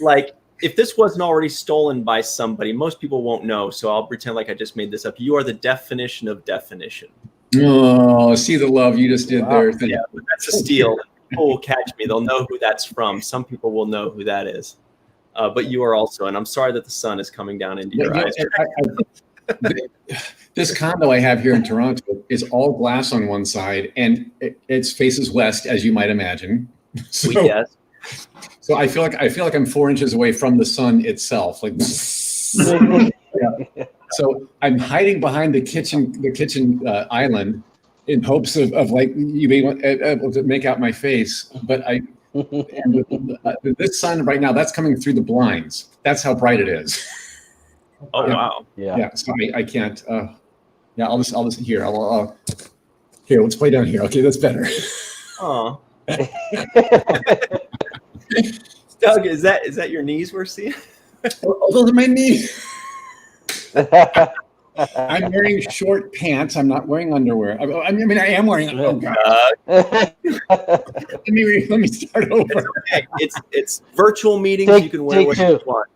Speaker 1: like if this wasn't already stolen by somebody, most people won't know. So I'll pretend like I just made this up. You are the definition of definition.
Speaker 3: Oh, see the love you just did there.
Speaker 1: Yeah, but that's a steal. People will catch me. They'll know who that's from. Some people will know who that is. But you are also, and I'm sorry that the sun is coming down into your eyes.
Speaker 3: This condo I have here in Toronto is all glass on one side, and it faces west, as you might imagine. So I feel like I'm 4 inches away from the sun itself. Like, yeah. So I'm hiding behind the kitchen island in hopes of like you being able to make out my face, but this sun right now, that's coming through the blinds. That's how bright it is.
Speaker 1: Oh wow!
Speaker 3: Yeah. So I can't. Yeah, I'll just here. Here. Let's play down here. Okay, that's better.
Speaker 1: Oh. Doug, is that your knees we're seeing?
Speaker 3: Those are my knees. I'm wearing short pants. I'm not wearing underwear. I mean, I am wearing. Oh God. Let me start over.
Speaker 1: It's okay. It's virtual meetings. You can wear what you want.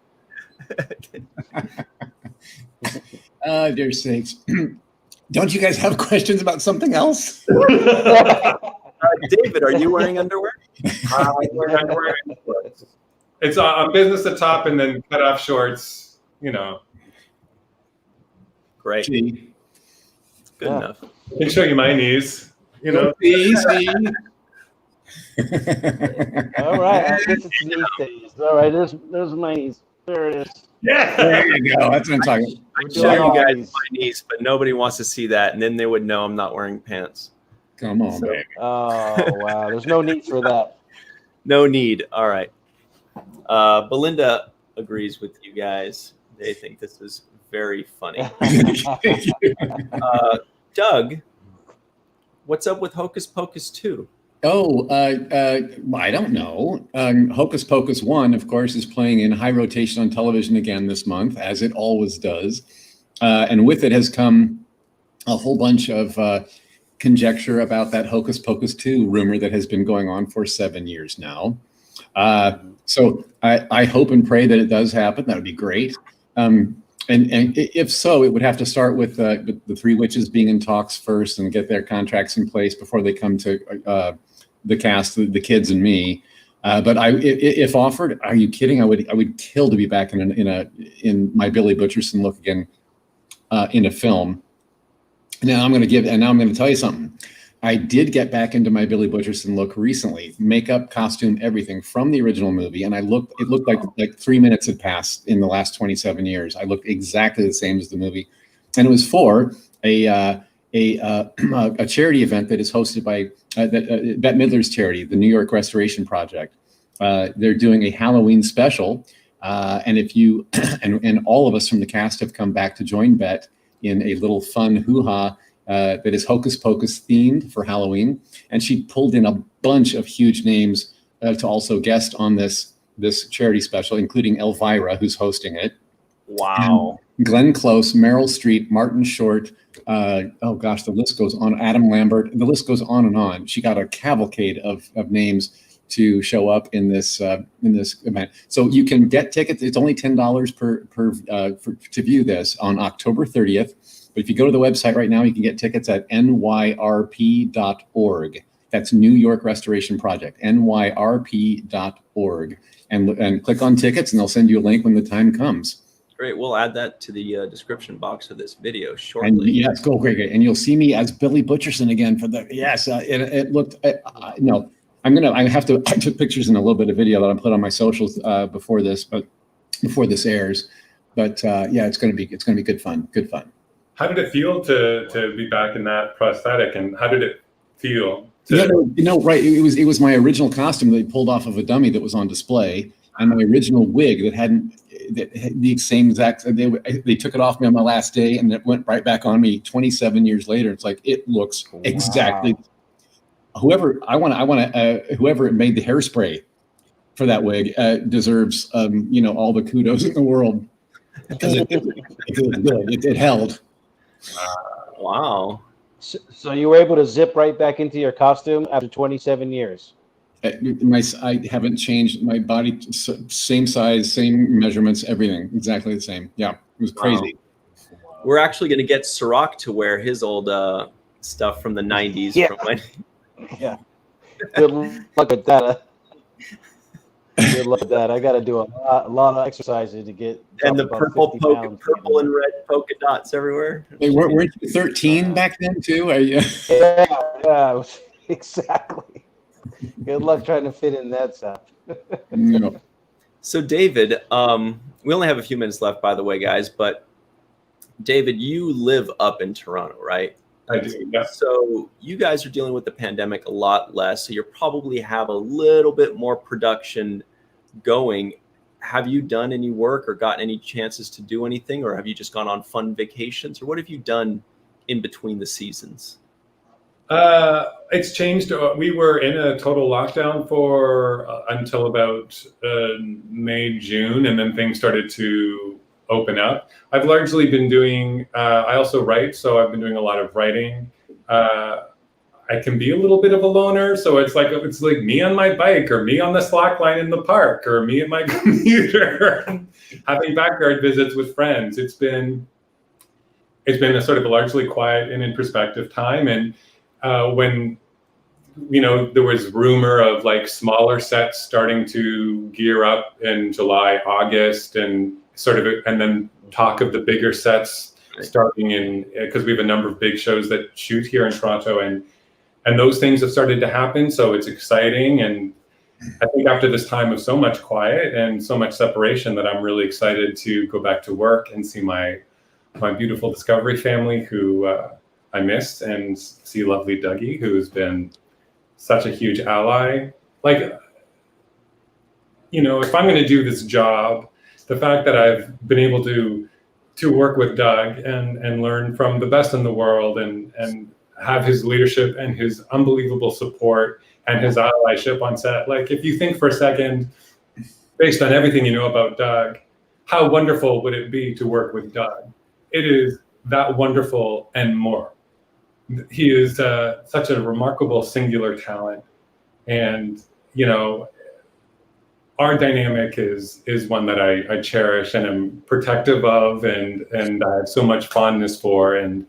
Speaker 3: Dear sakes. Don't you guys have questions about something else?
Speaker 1: David, are you wearing underwear?
Speaker 4: I'm wearing underwear. It's on business at top and then cut off shorts. You know.
Speaker 1: Great. Good enough.
Speaker 4: I can show you my knees. You know.
Speaker 3: Easy.
Speaker 2: All right. I guess it's knee days. All right. There's my knees. There it is.
Speaker 4: Yeah.
Speaker 3: There you go. That's what I'm talking about.
Speaker 1: I'd show you guys my knees, but nobody wants to see that, and then they would know I'm not wearing pants.
Speaker 3: Come on, baby.
Speaker 2: Oh, wow. There's no need for that.
Speaker 1: No need. All right. Belinda agrees with you guys. They think this is very funny. Doug, what's up with Hocus Pocus 2?
Speaker 3: Oh, I don't know. Hocus Pocus 1, of course, is playing in high rotation on television again this month, as it always does. And with it has come a whole bunch of conjecture about that Hocus Pocus 2 rumor that has been going on for 7 years now. So I hope and pray that it does happen. That would be great. And if so, it would have to start with the three witches being in talks first and get their contracts in place before they come to the cast, the kids and me. But if offered, are you kidding? I would kill to be back in my Billy Butcherson look again in a film. Now I'm going to tell you something. I did get back into my Billy Butcherson look recently, makeup, costume, everything from the original movie. And it looked like 3 minutes had passed in the last 27 years. I looked exactly the same as the movie. And it was for a charity event that is hosted by Bette Midler's charity, the New York Restoration Project. They're doing a Halloween special. And if you, and all of us from the cast have come back to join Bette in a little fun hoo-ha that is Hocus Pocus themed for Halloween. And she pulled in a bunch of huge names to also guest on this charity special, including Elvira, who's hosting it.
Speaker 1: Wow.
Speaker 3: And Glenn Close, Meryl Streep, Martin Short, the list goes on, Adam Lambert, the list goes on and on. She got a cavalcade of names to show up in this event. So you can get tickets. It's only $10 to view this on October 30th. But if you go to the website right now, you can get tickets at nyrp.org. That's New York Restoration Project, nyrp.org. And click on tickets, and they'll send you a link when the time comes.
Speaker 1: Great. We'll add that to the description box of this video shortly.
Speaker 3: And yes, go great. And you'll see me as Billy Butcherson again for the it looked no. I took pictures and a little bit of video that I put on my socials before this airs. But it's gonna be good fun. Good fun.
Speaker 4: How did it feel to be back in that prosthetic, and how did it feel?
Speaker 3: Right. It was my original costume that they pulled off of a dummy that was on display, and my original wig that hadn't the same exact. They took it off me on my last day, and it went right back on me 27 years later. It's like it looks exactly. Whoever made the hairspray for that wig deserves all the kudos in the world, because it held.
Speaker 1: Wow.
Speaker 2: So you were able to zip right back into your costume after 27 years.
Speaker 3: I haven't changed my body, same size, same measurements, everything exactly the same. Yeah, it was crazy.
Speaker 1: Wow. We're actually going to get Cirroc to wear his old stuff from the 90s.
Speaker 2: Yeah. Yeah. Good luck with that. Good luck with that. I got to do a lot of exercises to get.
Speaker 1: And the purple and red polka dots everywhere.
Speaker 3: Hey, weren't you 13 back then too?
Speaker 2: Yeah, exactly. Good luck trying to fit in that stuff.
Speaker 3: No.
Speaker 1: So David, we only have a few minutes left, by the way, guys. But David, you live up in Toronto, right?
Speaker 4: I do, yeah.
Speaker 1: So you guys are dealing with the pandemic a lot less. So you probably have a little bit more production going. Have you done any work or gotten any chances to do anything, or have you just gone on fun vacations, or what have you done in between the seasons?
Speaker 4: It's changed. We were in a total lockdown for until about May, June, and then things started to open up. I've largely been doing, I also write, so I've been doing a lot of writing. I can be a little bit of a loner, so it's like me on my bike, or me on the slack line in the park, or me at my computer, having backyard visits with friends. It's been a sort of a largely quiet and introspective time. And when there was rumor of like smaller sets starting to gear up in July, August, and and then talk of the bigger sets starting in, because we have a number of big shows that shoot here in Toronto, and those things have started to happen. So it's exciting. And I think after this time of so much quiet and so much separation, that I'm really excited to go back to work and see my beautiful Discovery family, who I missed, and see lovely Dougie, who's been such a huge ally. Like, if I'm going to do this job, the fact that I've been able to work with Doug and learn from the best in the world, and have his leadership and his unbelievable support and his allyship on set. Like, if you think for a second, based on everything you know about Doug, how wonderful would it be to work with Doug? It is that wonderful and more. He is such a remarkable singular talent. And, our dynamic is one that I cherish and am protective of, and I have so much fondness for. And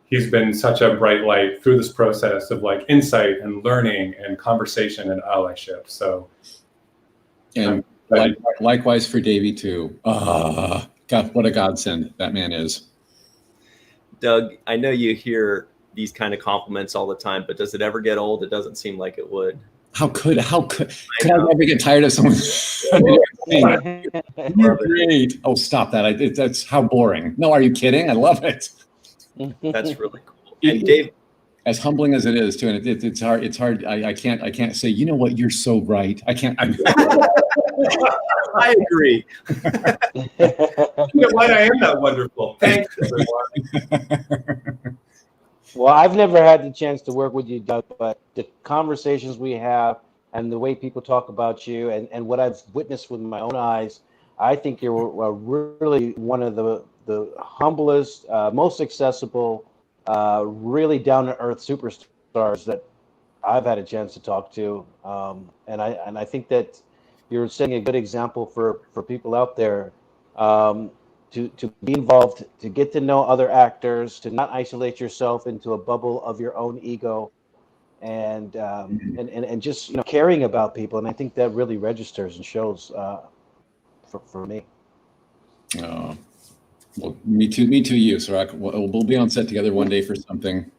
Speaker 4: he's been such a bright light through this process of like insight and learning and conversation and allyship. So,
Speaker 3: and likewise for Davey too. God, what a godsend that man is.
Speaker 1: Doug, I know you hear these kind of compliments all the time, but does it ever get old? It doesn't seem like it would.
Speaker 3: How could I ever get tired of someone? You're great. Oh, stop that! That's how boring. No, are you kidding? I love it.
Speaker 1: That's really cool. And Dave,
Speaker 3: as humbling as it is, too, and it's hard. It's hard. I can't say. You know what? You're so right. I can't.
Speaker 1: I agree.
Speaker 4: You know what? I am that wonderful. Thanks, everyone.
Speaker 2: Well, I've never had the chance to work with you, Doug, but the conversations we have and the way people talk about you and what I've witnessed with my own eyes, I think you're really one of the humblest, most accessible, really down-to-earth superstars that I've had a chance to talk to. And I think that you're setting a good example for people out there to be involved, to get to know other actors, to not isolate yourself into a bubble of your own ego, and just caring about people. And I think that really registers and shows for me.
Speaker 3: Oh, well, me too, you, Cirroc. We'll be on set together one day for something.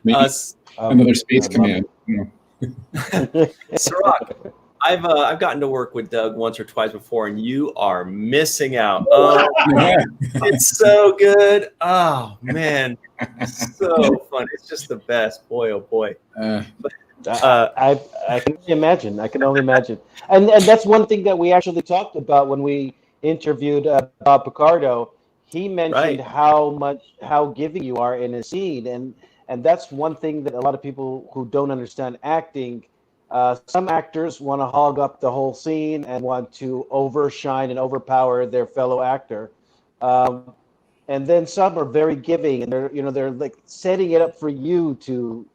Speaker 3: Maybe another Space Command.
Speaker 1: Cirroc, I've gotten to work with Doug once or twice before, and you are missing out. It's so good. Oh man, so fun. It's just the best. Boy, oh boy.
Speaker 2: I can imagine. I can only imagine. And that's one thing that we actually talked about when we interviewed Bob Picardo. He mentioned how giving you are in a scene, and that's one thing that a lot of people who don't understand acting. Some actors want to hog up the whole scene and want to overshine and overpower their fellow actor, and then some are very giving, and they're like setting it up for you to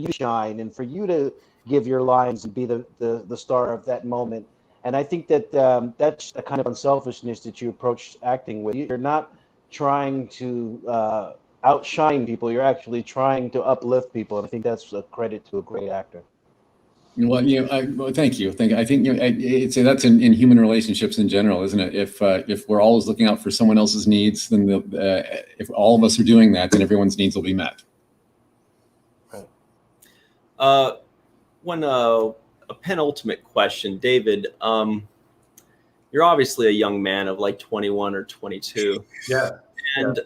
Speaker 2: shine and for you to give your lines and be the star of that moment. And I think that that's a kind of unselfishness that you approach acting with. You're not trying to outshine people. You're actually trying to uplift people, and I think that's a credit to a great actor.
Speaker 3: Well, thank you. I think that's in human relationships in general, isn't it? If we're always looking out for someone else's needs, then if all of us are doing that, then everyone's needs will be met.
Speaker 1: Right. A penultimate question, David. You're obviously a young man of like 21 or 22.
Speaker 4: Yeah.
Speaker 1: And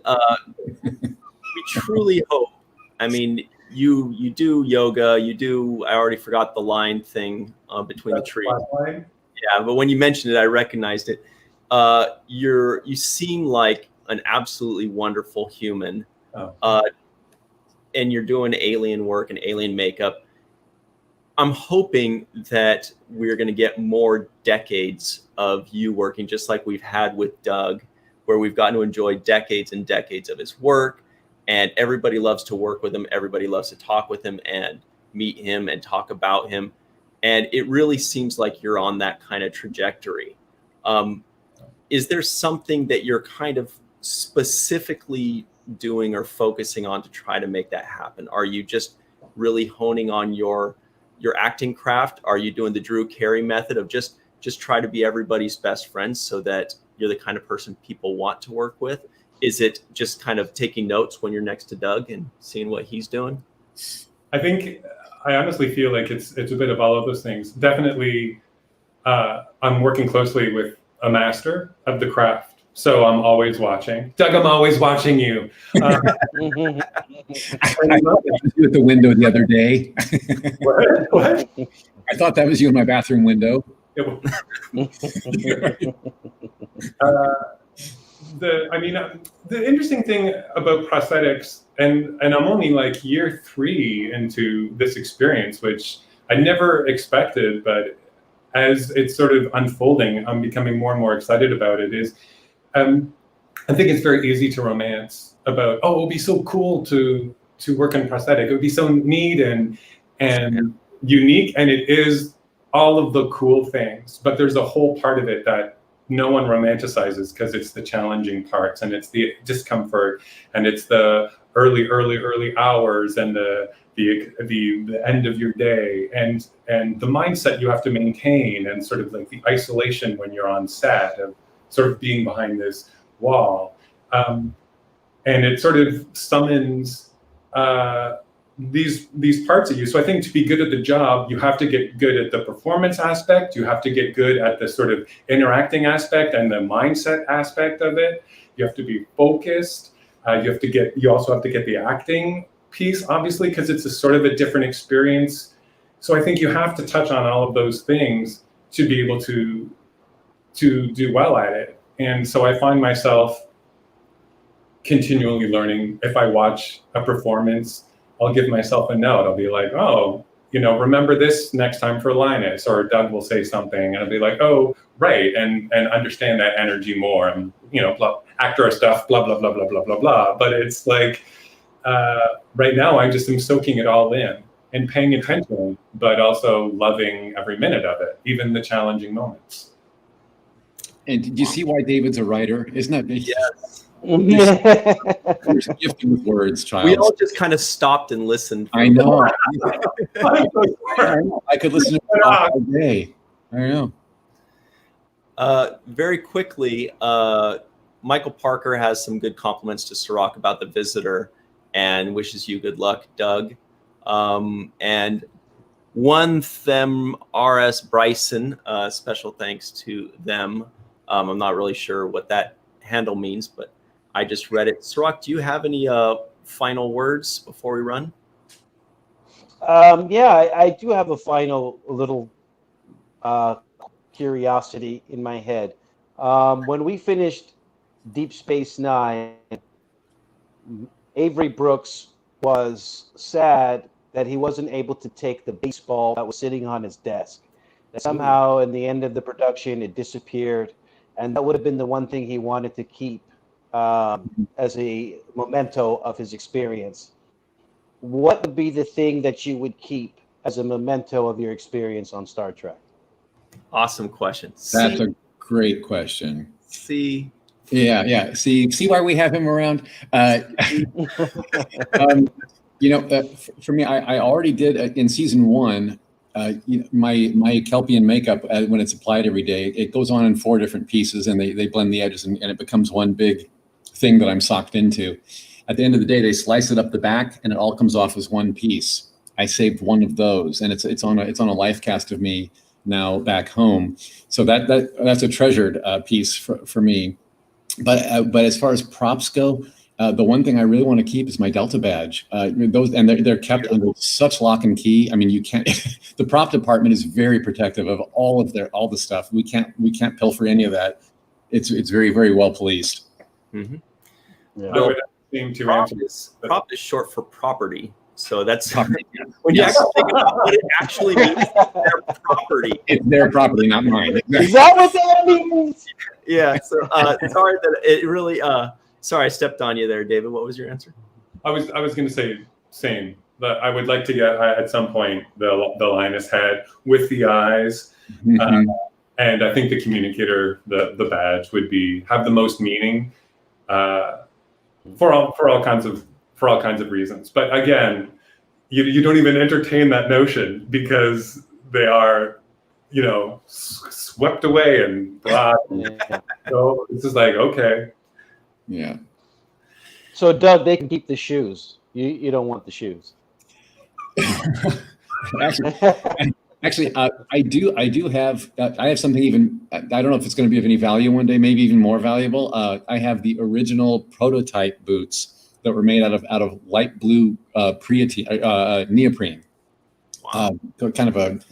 Speaker 1: we truly hope. I mean. You do yoga, I already forgot the line thing between the trees. Yeah, but when you mentioned it, I recognized it. You seem like an absolutely wonderful human. And you're doing alien work and alien makeup. I'm hoping that we're going to get more decades of you working just like we've had with Doug, where we've gotten to enjoy decades and decades of his work. And everybody loves to work with him. Everybody loves to talk with him and meet him and talk about him. And it really seems like you're on that kind of trajectory. Is there something that you're kind of specifically doing or focusing on to try to make that happen? Are you just really honing on your acting craft? Are you doing the Drew Carey method of just try to be everybody's best friend so that you're the kind of person people want to work with? Is it just kind of taking notes when you're next to Doug and seeing what he's doing?
Speaker 4: I honestly feel like it's a bit of all of those things. Definitely, I'm working closely with a master of the craft, so I'm always watching. Doug, I'm always watching you.
Speaker 3: I thought that was you at the window the other day.
Speaker 4: What?
Speaker 3: I thought that was you in my bathroom window. The interesting thing about prosthetics, and I'm only like year 3 into this experience, which I never expected, but as it's sort of unfolding, I'm becoming more and more excited about it, is I think it's very easy to romance about, it would be so cool to work in prosthetic. It would be so neat and unique, and it is all of the cool things, but there's a whole part of it that no one romanticizes because it's the challenging parts, and it's the discomfort, and it's the early hours, and the end of your day, and the mindset you have to maintain, and sort of like the isolation when you're on set of sort of being behind this wall.
Speaker 4: and it sort of summons these parts of you. So I think to be good at the job, you have to get good at the performance aspect. You have to get good at the sort of interacting aspect and the mindset aspect of it. You have to be focused. You also have to get the acting piece, obviously, because it's a sort of a different experience. So I think you have to touch on all of those things to be able to do well at it. And so I find myself continually learning. If I watch a performance, I'll give myself a note. I'll be like, oh, remember this next time for Linus, or Doug will say something, and I'll be like, oh, right, and understand that energy more, and actor stuff, blah blah blah blah blah blah blah. But it's like right now, I just am soaking it all in and paying attention, but also loving every minute of it, even the challenging moments.
Speaker 3: And did you see why David's a writer? Isn't that big?
Speaker 1: Yes.
Speaker 3: You're gifted with words, child.
Speaker 1: We all just kind of stopped and listened.
Speaker 3: I know. I could listen to it all day. I don't know.
Speaker 1: Very quickly, Michael Parker has some good compliments to Cirroc about The Visitor and wishes you good luck, Doug. And one them RS Bryson, special thanks to them. I'm not really sure what that handle means, but I just read it. Cirroc, do you have any final words before we run?
Speaker 2: Yeah, I do have a final little curiosity in my head. When we finished Deep Space Nine, Avery Brooks was sad that he wasn't able to take the baseball that was sitting on his desk. That somehow, in the end of the production, it disappeared, and that would have been the one thing he wanted to keep as a memento of his experience. What would be the thing that you would keep as a memento of your experience on Star Trek?
Speaker 1: Awesome question.
Speaker 3: That's a great question.
Speaker 1: See.
Speaker 3: Yeah. See why we have him around. For me, I already did in season 1. My Kelpien makeup, when it's applied every day, it goes on in 4 different pieces, and they blend the edges, and it becomes one big thing that I'm socked into. At the end of the day, they slice it up the back, and it all comes off as one piece. I saved one of those, and it's on a life cast of me now back home. So that's a treasured piece for me. But as far as props go, the one thing I really want to keep is my Delta badge. They're kept under such lock and key. I mean, you can't. The prop department is very protective of all the stuff. We can't pilfer any of that. It's very, very well policed.
Speaker 1: Mm-hmm.
Speaker 2: Yeah.
Speaker 4: I would seem to answer.
Speaker 1: Prop is short for property. So that's when you actually think about what it actually means, it's their property.
Speaker 3: It's their property, not mine.
Speaker 2: Is that what that means?
Speaker 1: Yeah. So sorry that it really. Sorry, I stepped on you there, David. What was your answer?
Speaker 4: I was going to say same. But I would like to get at some point the Linus head with the eyes, and I think the communicator, the badge, would have the most meaning for all kinds of reasons. But again, you don't even entertain that notion because they are, swept away and brought. So it's just like, okay.
Speaker 3: Yeah.
Speaker 2: So Doug, they can keep the shoes. You don't want the shoes.
Speaker 3: Actually, I do have. I have something even. I don't know if it's going to be of any value one day. Maybe even more valuable. I have the original prototype boots that were made out of light blue neoprene.
Speaker 1: Wow.
Speaker 3: Kind of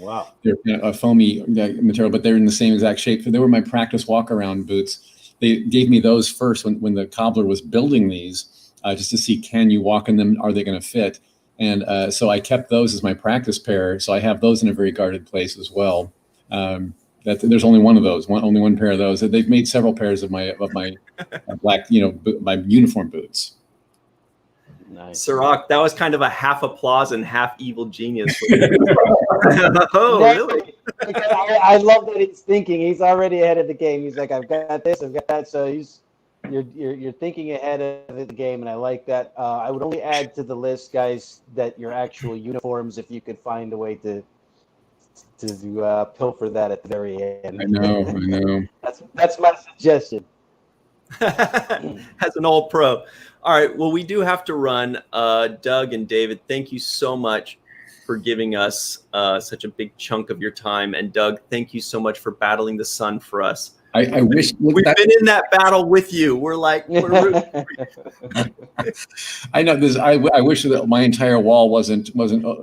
Speaker 3: they're a foamy material, but they're in the same exact shape. So they were my practice walk around boots. They gave me those first when the cobbler was building these, just to see, can you walk in them? Are they going to fit? And so I kept those as my practice pair. So I have those in a very guarded place as well. There's only one of those, only one pair of those. They've made several pairs of my black, my uniform boots.
Speaker 2: Nice.
Speaker 1: Cirroc, that was kind of a half applause and half evil genius. Oh, really?
Speaker 2: I love that he's thinking. He's already ahead of the game. He's like, I've got this, I've got that. So you're thinking ahead of the game, and I like that. I would only add to the list, guys, that your actual uniforms, if you could find a way to pilfer that at the very end.
Speaker 3: I know.
Speaker 2: That's my suggestion.
Speaker 1: As an all pro. All right. Well, we do have to run. Doug and David, thank you so much for giving us such a big chunk of your time. And Doug, thank you so much for battling the sun for us.
Speaker 3: I wish
Speaker 1: we've been in that battle with you. We're rooting for you.
Speaker 3: I know this. I wish that my entire wall wasn't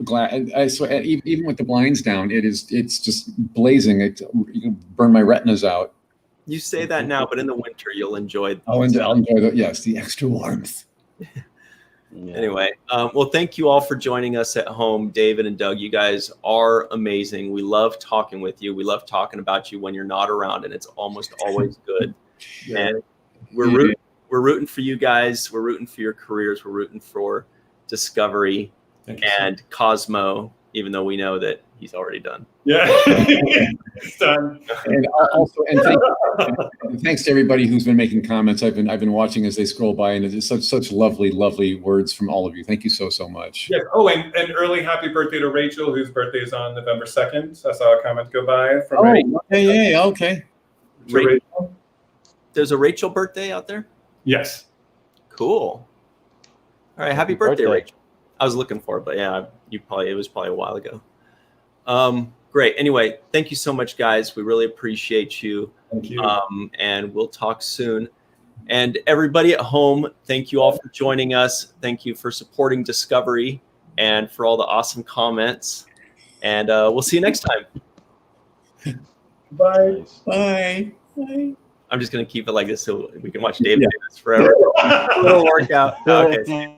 Speaker 3: glass. I swear, even with the blinds down, it's just blazing. You can burn my retinas out.
Speaker 1: You say that now, but in the winter you'll enjoy.
Speaker 3: I'll enjoy the extra warmth.
Speaker 2: Yeah.
Speaker 1: Anyway, well, thank you all for joining us at home, David and Doug. You guys are amazing. We love talking with you. We love talking about you when you're not around, and it's almost always good. And we're rooting for you guys. We're rooting for your careers. We're rooting for Discovery and Cosmo, even though we know that he's already done.
Speaker 4: Yeah, it's done.
Speaker 3: And also, and thanks to everybody who's been making comments. I've been watching as they scroll by, and it's such lovely words from all of you. Thank you so much.
Speaker 4: Yeah. Oh, and early happy birthday to Rachel, whose birthday is on November 2nd. I saw a comment go by from Rachel.
Speaker 3: Okay.
Speaker 4: Rachel.
Speaker 1: There's a Rachel birthday out there?
Speaker 4: Yes.
Speaker 1: Cool. All right, happy birthday, Rachel. I was looking for it, but yeah, it was probably a while ago. Great. Anyway, thank you so much, guys. We really appreciate you.
Speaker 4: Thank you.
Speaker 1: And we'll talk soon. And everybody at home, thank you all for joining us. Thank you for supporting Discovery and for all the awesome comments. And we'll see you next time.
Speaker 4: Bye.
Speaker 3: Bye.
Speaker 1: I'm just going to keep it like this so we can watch David do this forever. A little workout. Okay.